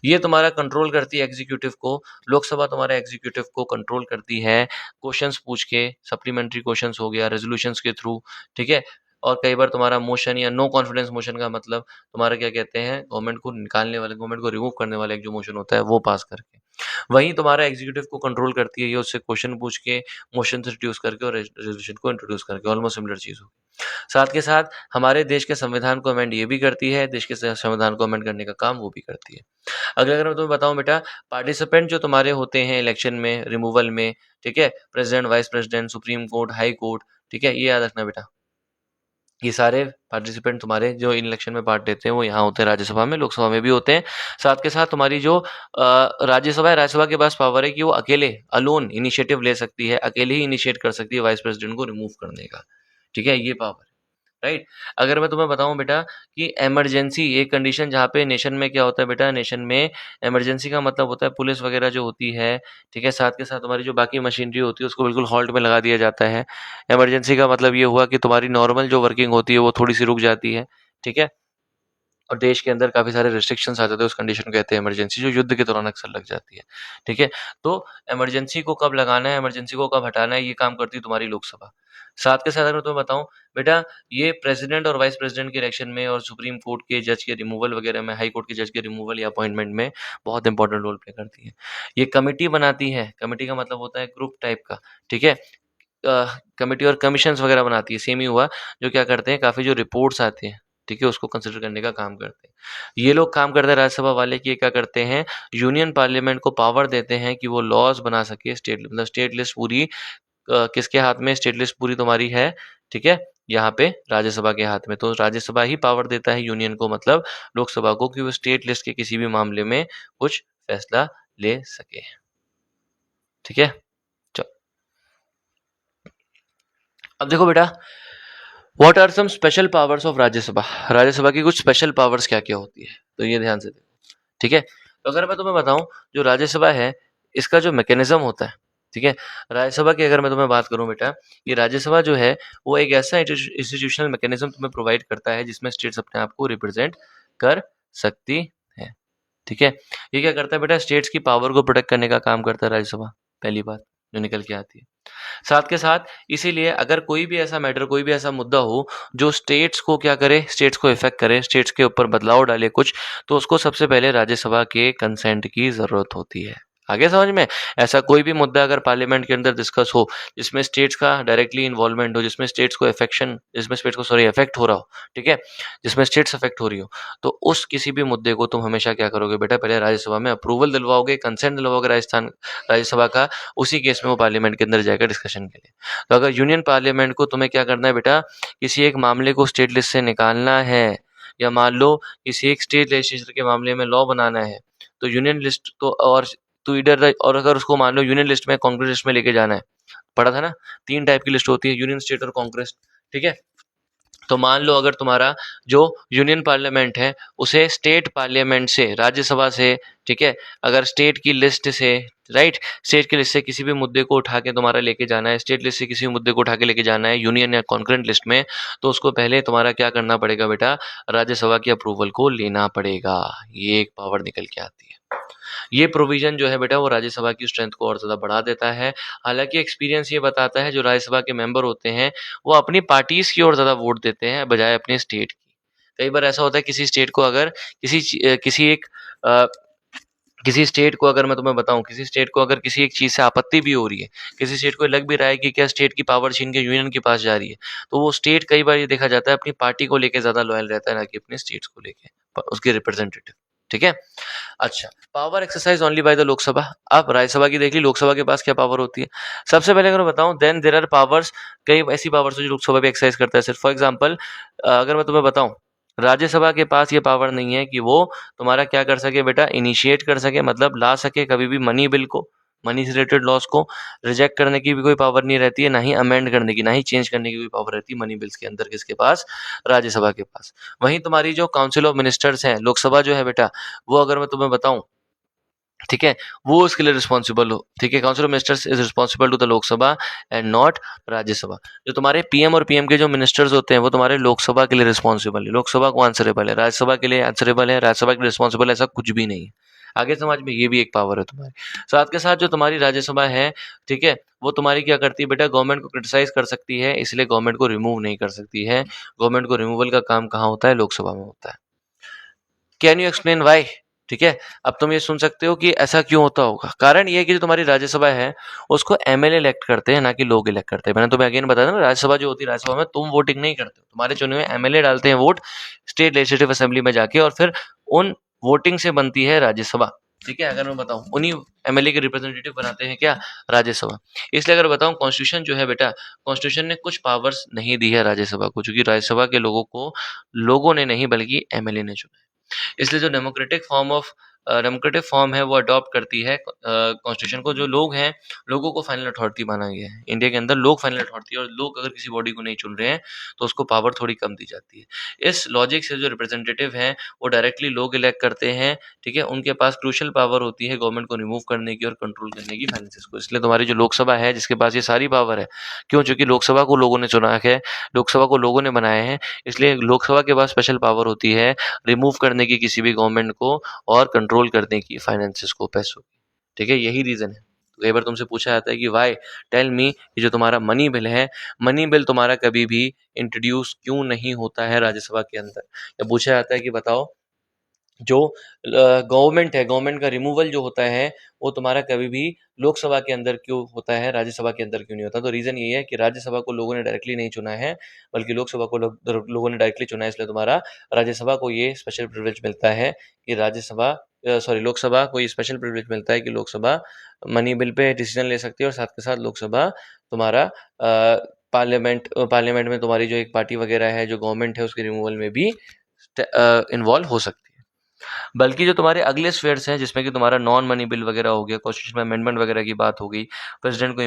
ये तुम्हारा कंट्रोल करती है एग्जीक्यूटिव को। लोकसभा तुम्हारा एग्जीक्यूटिव को कंट्रोल करती है क्वेश्चंस पूछ के, सप्लीमेंट्री क्वेश्चंस हो गया, रेजोल्यूशंस के थ्रू। ठीक है, और कई बार तुम्हारा मोशन या नो कॉन्फिडेंस मोशन का मतलब तुम्हारा क्या कहते हैं, गवर्नमेंट को निकालने वाले, गवर्नमेंट को रिमूव करने वाला एक जो मोशन होता है वो पास करके। वहीं तुम्हारा एग्जीक्यूटिव को कंट्रोल करती है ये, उससे क्वेश्चन पूछ के, मोशन रिड्यूस करके और रेजोल्यूशन को इंट्रोड्यूस करके, ऑलमोस्ट सिमिलर चीज होगी। साथ के साथ हमारे देश के संविधान को अमेंड ये भी करती है, देश के संविधान को अमेंड करने का काम वो भी करती है। अगर मैं तुम्हें बताऊं बेटा, पार्टिसिपेंट जो तुम्हारे होते हैं इलेक्शन में, रिमूवल में, ठीक है, president, vice president, supreme court, high court, ठीक है, ये याद रखना बेटा। ये सारे पार्टिसिपेंट तुम्हारे जो इन इलेक्शन में पार्ट लेते हैं वो यहाँ होते हैं राज्यसभा में, लोकसभा में भी होते हैं। साथ के साथ तुम्हारी जो राज्यसभा है, राज्यसभा के पास पावर है कि वो अकेले अलोन इनिशिएटिव ले सकती है, अकेले ही इनिशिएट कर सकती है वाइस प्रेसिडेंट को रिमूव करने का। ठीक है, ये पावर है। राइट। अगर मैं तुम्हें बताऊं बेटा कि इमरजेंसी एक कंडीशन जहाँ पे नेशन में क्या होता है बेटा, नेशन में इमरजेंसी का मतलब होता है पुलिस वगैरह जो होती है, ठीक है, साथ के साथ हमारी जो बाकी मशीनरी होती है उसको बिल्कुल हॉल्ट में लगा दिया जाता है। इमरजेंसी का मतलब ये हुआ कि तुम्हारी नॉर्मल जो वर्किंग होती है वो थोड़ी सी रुक जाती है, ठीक है, और देश के अंदर काफ़ी सारे रिस्ट्रिक्शंस आ जाते हैं, उस कंडीशन को कहते हैं इमरजेंसी, जो युद्ध के दौरान अक्सर लग जाती है, ठीक है। तो इमरजेंसी को कब लगाना है, इमरजेंसी को कब हटाना है, ये काम करती है तुम्हारी लोकसभा। साथ के साथ अगर मैं तुम्हें बताऊं बेटा, ये प्रेसिडेंट और वाइस प्रेसिडेंट के इलेक्शन में और सुप्रीम कोर्ट के जज के रिमूवल वगैरह में, हाई कोर्ट के जज के रिमूवल या अपॉइंटमेंट में बहुत इंपॉर्टेंट रोल प्ले करती है। ये कमिटी बनाती है, कमिटी का मतलब होता है ग्रुप टाइप का, ठीक है। कमिटी और कमीशंस वगैरह बनाती है, सेम ही हुआ, जो क्या करते हैं काफ़ी जो रिपोर्ट्स आते हैं, ठीक है, उसको कंसिडर करने का काम करते हैं। ये लोग काम करते हैं राज्यसभा वाले कि ये क्या करते हैं, यूनियन पार्लियामेंट को पावर देते हैं कि वो लॉज बना सके, स्टेट मतलब स्टेट लिस्ट पूरी किसके हाथ में, स्टेट लिस्ट पूरी तुम्हारी है, ठीक है, यहाँ पे राज्यसभा के हाथ में। तो राज्यसभा ही पावर देता है यूनियन को, मतलब लोकसभा को, कि वो स्टेट लिस्ट के किसी भी मामले में कुछ फैसला ले सके, ठीक है। चलो अब देखो बेटा, what are some special powers of Rajya Sabha, Rajya Sabha की कुछ स्पेशल पावर्स क्या क्या होती है, तो ये ध्यान से देखो, ठीक है। तो अगर मैं तुम्हें बताऊं, जो राज्यसभा है इसका जो मैकेनिज्म होता है, ठीक है, राज्यसभा की अगर मैं तुम्हें बात करूं बेटा, ये राज्यसभा जो है वो एक ऐसा इंस्टीट्यूशनल मैकेनिज्म तुम्हें प्रोवाइड करता है जिसमें स्टेट्स अपने आप को रिप्रेजेंट कर सकती है, ठीक है। ये क्या करता है बेटा, स्टेट्स की पावर को प्रोटेक्ट करने का काम करता है राज्यसभा, पहली बात जो निकल के आती है। साथ के साथ इसीलिए अगर कोई भी ऐसा मैटर, कोई भी ऐसा मुद्दा हो जो स्टेट्स को क्या करे, स्टेट्स को इफेक्ट करे, स्टेट्स के ऊपर बदलाव डाले कुछ, तो उसको सबसे पहले राज्यसभा के कंसेंट की जरूरत होती है। आगे समझ में, ऐसा कोई भी मुद्दा अगर पार्लियामेंट के अंदर डिस्कस हो जिसमें स्टेट्स का डायरेक्टली इन्वॉल्वमेंट हो, जिसमें स्टेट्स को इफेक्शन, जिसमें स्टेट्स को सॉरी इफेक्ट हो रहा हो, ठीक है, जिसमें स्टेट्स इफेक्ट हो रही हो, तो उस किसी भी मुद्दे को तुम हमेशा क्या करोगे बेटा, पहले राज्यसभा में अप्रूवल दिलवाओगे, कंसेंट दिलवाओगे राजस्थान राज्यसभा का, उसी केस में वो पार्लियामेंट के अंदर जाएगा डिस्कशन के लिए। तो अगर यूनियन पार्लियामेंट को तुम्हें क्या करना है बेटा, किसी एक मामले को स्टेट लिस्ट से निकालना है, या मान लो किसी एक स्टेट लेजिस्लेचर के मामले में लॉ बनाना है, तो यूनियन लिस्ट तो, और तो इधर, और अगर उसको मान लो यूनियन लिस्ट में कांग्रेस लिस्ट में लेके जाना है, पढ़ा था ना, 3 टाइप की लिस्ट होती है, यूनियन, स्टेट और कांग्रेस, ठीक है। तो मान लो अगर तुम्हारा जो यूनियन पार्लियामेंट है उसे स्टेट पार्लियामेंट से, राज्यसभा से, ठीक है, अगर स्टेट की लिस्ट से, राइट, स्टेट की लिस्ट से किसी भी मुद्दे को उठा के तुम्हारा लेके जाना है, स्टेट लिस्ट से किसी भी मुद्दे को उठा के लेके जाना है यूनियन या कॉन्करेंट लिस्ट में, तो उसको पहले तुम्हारा क्या करना पड़ेगा बेटा, राज्यसभा की अप्रूवल को लेना पड़ेगा। ये एक पावर निकल के आती है। ये प्रोविजन जो है बेटा वो राज्यसभा की स्ट्रेंथ को और ज़्यादा बढ़ा देता है। हालांकि एक्सपीरियंस ये बताता है जो राज्यसभा के मेंबर होते हैं वो अपनी पार्टीज की ओर ज़्यादा वोट देते हैं बजाय अपने स्टेट की। कई बार ऐसा होता है किसी स्टेट को अगर अ, किसी स्टेट को अगर मैं तुम्हें बताऊं, किसी स्टेट को अगर किसी एक चीज़ से आपत्ति भी हो रही है, किसी स्टेट को लग भी रहा है कि क्या स्टेट की पावर छीन के यूनियन के पास जा रही है, तो वो स्टेट कई बार ये देखा जाता है अपनी पार्टी को लेके ज़्यादा लॉयल रहता है ना कि अपने स्टेट्स को लेके, उसके रिप्रेजेंटेटिव, ठीक है। अच्छा, power exercise only by the Lok Sabha. अब राज्यसभा की देख ली, लोकसभा के पास क्या पावर होती है। सबसे पहले अगर मैं बताऊं, देन देयर आर पावर्स, कई ऐसी पावर्स जो लोकसभा भी एक्सरसाइज करता है। सिर्फ फॉर एग्जांपल अगर मैं तुम्हें बताऊं, राज्यसभा के पास ये पावर नहीं है कि वो तुम्हारा क्या कर सके बेटा, इनिशिएट कर सके, मतलब ला सके कभी भी मनी बिल को, मनी से रिलेटेड लॉस को रिजेक्ट करने की भी कोई पावर नहीं रहती है, ना ही अमेंड करने की, ना ही चेंज करने की कोई पावर रहती है मनी बिल्स के अंदर, किसके पास, राज्यसभा के पास। वहीं तुम्हारी जो काउंसिल ऑफ मिनिस्टर्स है, लोकसभा जो है बेटा, वो अगर मैं तुम्हें बताऊं, ठीक है, वो उसके लिए रिस्पॉन्सिबल हो, ठीक है, council of ministers is responsible to the Lok Sabha and not Rajya Sabha. जो तुम्हारे पीएम और पीएम के जो मिनिस्टर्स होते हैं वो तुम्हारे लोकसभा के लिए रिस्पॉन्सिबल है, लोकसभा को आंसरेबल है, राज्यसभा के लिए आंसरेबल है, राज्यसभा के लिए रिस्पॉन्सिबल है, ऐसा कुछ भी नहीं है। आगे समाज में ये भी एक पावर है तुम्हारी। साथ के साथ जो तुम्हारी राज्यसभा है, ठीक है, वो तुम्हारी क्या करती है बेटा, गवर्नमेंट को क्रिटिसाइज कर सकती है, इसलिए गवर्नमेंट को रिमूव नहीं कर सकती है। गवर्नमेंट को रिमूवल का काम कहाँ होता है, लोकसभा में होता है। कैन यू एक्सप्लेन वाई, ठीक है। अब तुम ये सुन सकते हो कि ऐसा क्यों होता होगा। कारण ये है कि जो तुम्हारी राज्यसभा है उसको एमएलए इलेक्ट करते हैं, ना कि लोग इलेक्ट करते हैं। मैंने तुम्हें अगेन बताया ना, राज्यसभा जो होती है, राज्यसभा में तुम वोटिंग नहीं करते हो, तुम्हारे चुने हुए एमएलए डालते हैं वोट स्टेट लेजिस्लेटिव असेंबली में जाके, और फिर उन वोटिंग से बनती है राज्यसभा, ठीक है। अगर मैं बताऊं, उन्हीं एमएलए के रिप्रेजेंटेटिव बनाते हैं क्या, राज्यसभा। इसलिए अगर बताऊं, कॉन्स्टिट्यूशन जो है बेटा, कॉन्स्टिट्यूशन ने कुछ पावर्स नहीं दी है राज्यसभा को, क्योंकि राज्यसभा के लोगों को लोगों ने नहीं बल्कि एमएलए ने चुना है। इसलिए जो democratic form of democratic form है वो अडॉप्ट करती है कॉन्स्टिट्यूशन को। जो लोग हैं, लोगों को फाइनल अथॉरिटी माना गया है। इंडिया के अंदर लोग फाइनल अथॉरिटी, और लोग अगर किसी बॉडी को नहीं चुन रहे हैं तो उसको पावर थोड़ी कम दी जाती है। इस लॉजिक से जो रिप्रेजेंटेटिव हैं वो डायरेक्टली लोग इलेक्ट करते हैं, ठीक है। उनके पास क्रूशियल पावर होती है गवर्नमेंट को रिमूव करने की और कंट्रोल करने की, फाइनेंसेस को। इसलिए तुम्हारी जो लोकसभा है जिसके पास ये सारी पावर है, क्यों? क्योंकि लोकसभा को लोगों ने चुना है, लोकसभा को लोगों ने बनाया है, इसलिए लोकसभा के पास स्पेशल पावर होती है रिमूव करने की किसी भी गवर्नमेंट को, और कंट्रोल करने की फाइनेंसेस को, पैसों की, ठीक है। यही रीजन है। तो कई बार तुमसे पूछा जाता है कि वाई, टेल मी, ये जो तुम्हारा मनी बिल है, मनी बिल तुम्हारा कभी भी इंट्रोड्यूस क्यों नहीं होता है राज्यसभा के अंदर? या पूछा जाता है कि बताओ, जो गवर्नमेंट है, गवर्नमेंट का रिमूवल जो होता है वो तुम्हारा कभी भी लोकसभा के अंदर क्यों होता है, राज्यसभा के अंदर क्यों नहीं होता? तो रीजन ये है कि राज्यसभा को लोगों ने डायरेक्टली नहीं चुना है, बल्कि लोकसभा को लोगों ने डायरेक्टली चुना है। इसलिए तुम्हारा राज्यसभा को ये स्पेशल प्रिविलेज मिलता है कि लोकसभा को ये स्पेशल प्रिविलेज मिलता है कि Lok Sabha money bill pay decision ले सकती है, और साथ के साथ लोकसभा तुम्हारा पार्लियामेंट में तुम्हारी जो एक पार्टी वगैरह है, जो गवर्नमेंट है, उसके रिमूवल में भी इन्वॉल्व हो सकती है। बल्कि जो तुम्हारे अगले स्फेयर्स हैं, जिसमें कि तुम्हारा नॉन मनी बिल वगैरह हो गया, कॉन्स्टिट्यूशन में अमेंडमेंट वगैरह की बात हो गई, प्रेसिडेंट को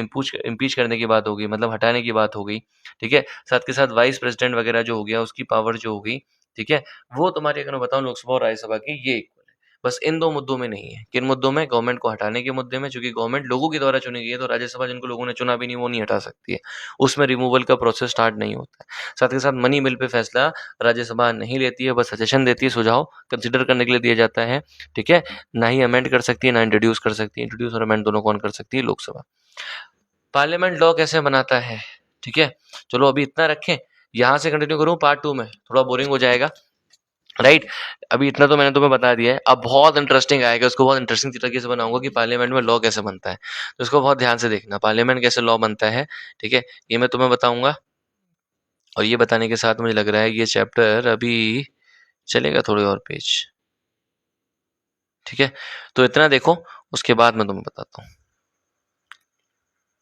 इम्पीच करने की बात हो गई, मतलब हटाने की बात हो गई, ठीक है। साथ के साथ वाइस प्रेसिडेंट वगैरह जो हो गया, उसकी पावर जो हो गई, ठीक है, वो तुम्हारी, अगर मैं बताऊं, लोकसभा और राज्यसभा की ये इक्वल है। बस इन दो मुद्दों में नहीं है। किन मुद्दों में? गवर्नमेंट को हटाने के मुद्दे में, क्योंकि गवर्नमेंट लोगों के द्वारा चुनी गई है, तो राज्यसभा जिनको लोगों ने चुना भी नहीं, वो नहीं हटा सकती है, उसमें रिमूवल का प्रोसेस स्टार्ट नहीं होता है। साथ के साथ मनी बिल पे फैसला राज्यसभा नहीं लेती है, बस सजेशन देती है, सुझाव कंसिडर करने के लिए दिया जाता है, ठीक है। ना ही अमेंड कर सकती है, ना इंट्रोड्यूस कर सकती है। इंट्रोड्यूस और अमेंड दोनों कौन कर सकती है? लोकसभा। पार्लियामेंट लॉ कैसे बनाता है, ठीक है। चलो अभी इतना रखें, यहाँ से कंटिन्यू करूँ पार्ट 2 में, थोड़ा बोरिंग हो जाएगा, राइट। अभी इतना तो मैंने तुम्हें बता दिया है, अब बहुत इंटरेस्टिंग आएगा, उसको बहुत इंटरेस्टिंग तरीके से बनाऊंगा कि पार्लियामेंट में लॉ कैसे बनता है। तो इसको बहुत ध्यान से देखना, पार्लियामेंट कैसे लॉ बनता है, ठीक है, ये मैं तुम्हें बताऊंगा। और ये बताने के साथ मुझे लग रहा है ये चैप्टर अभी चलेगा थोड़े और पेज, ठीक है। तो इतना देखो, उसके बाद मैं तुम्हें बताता हूँ।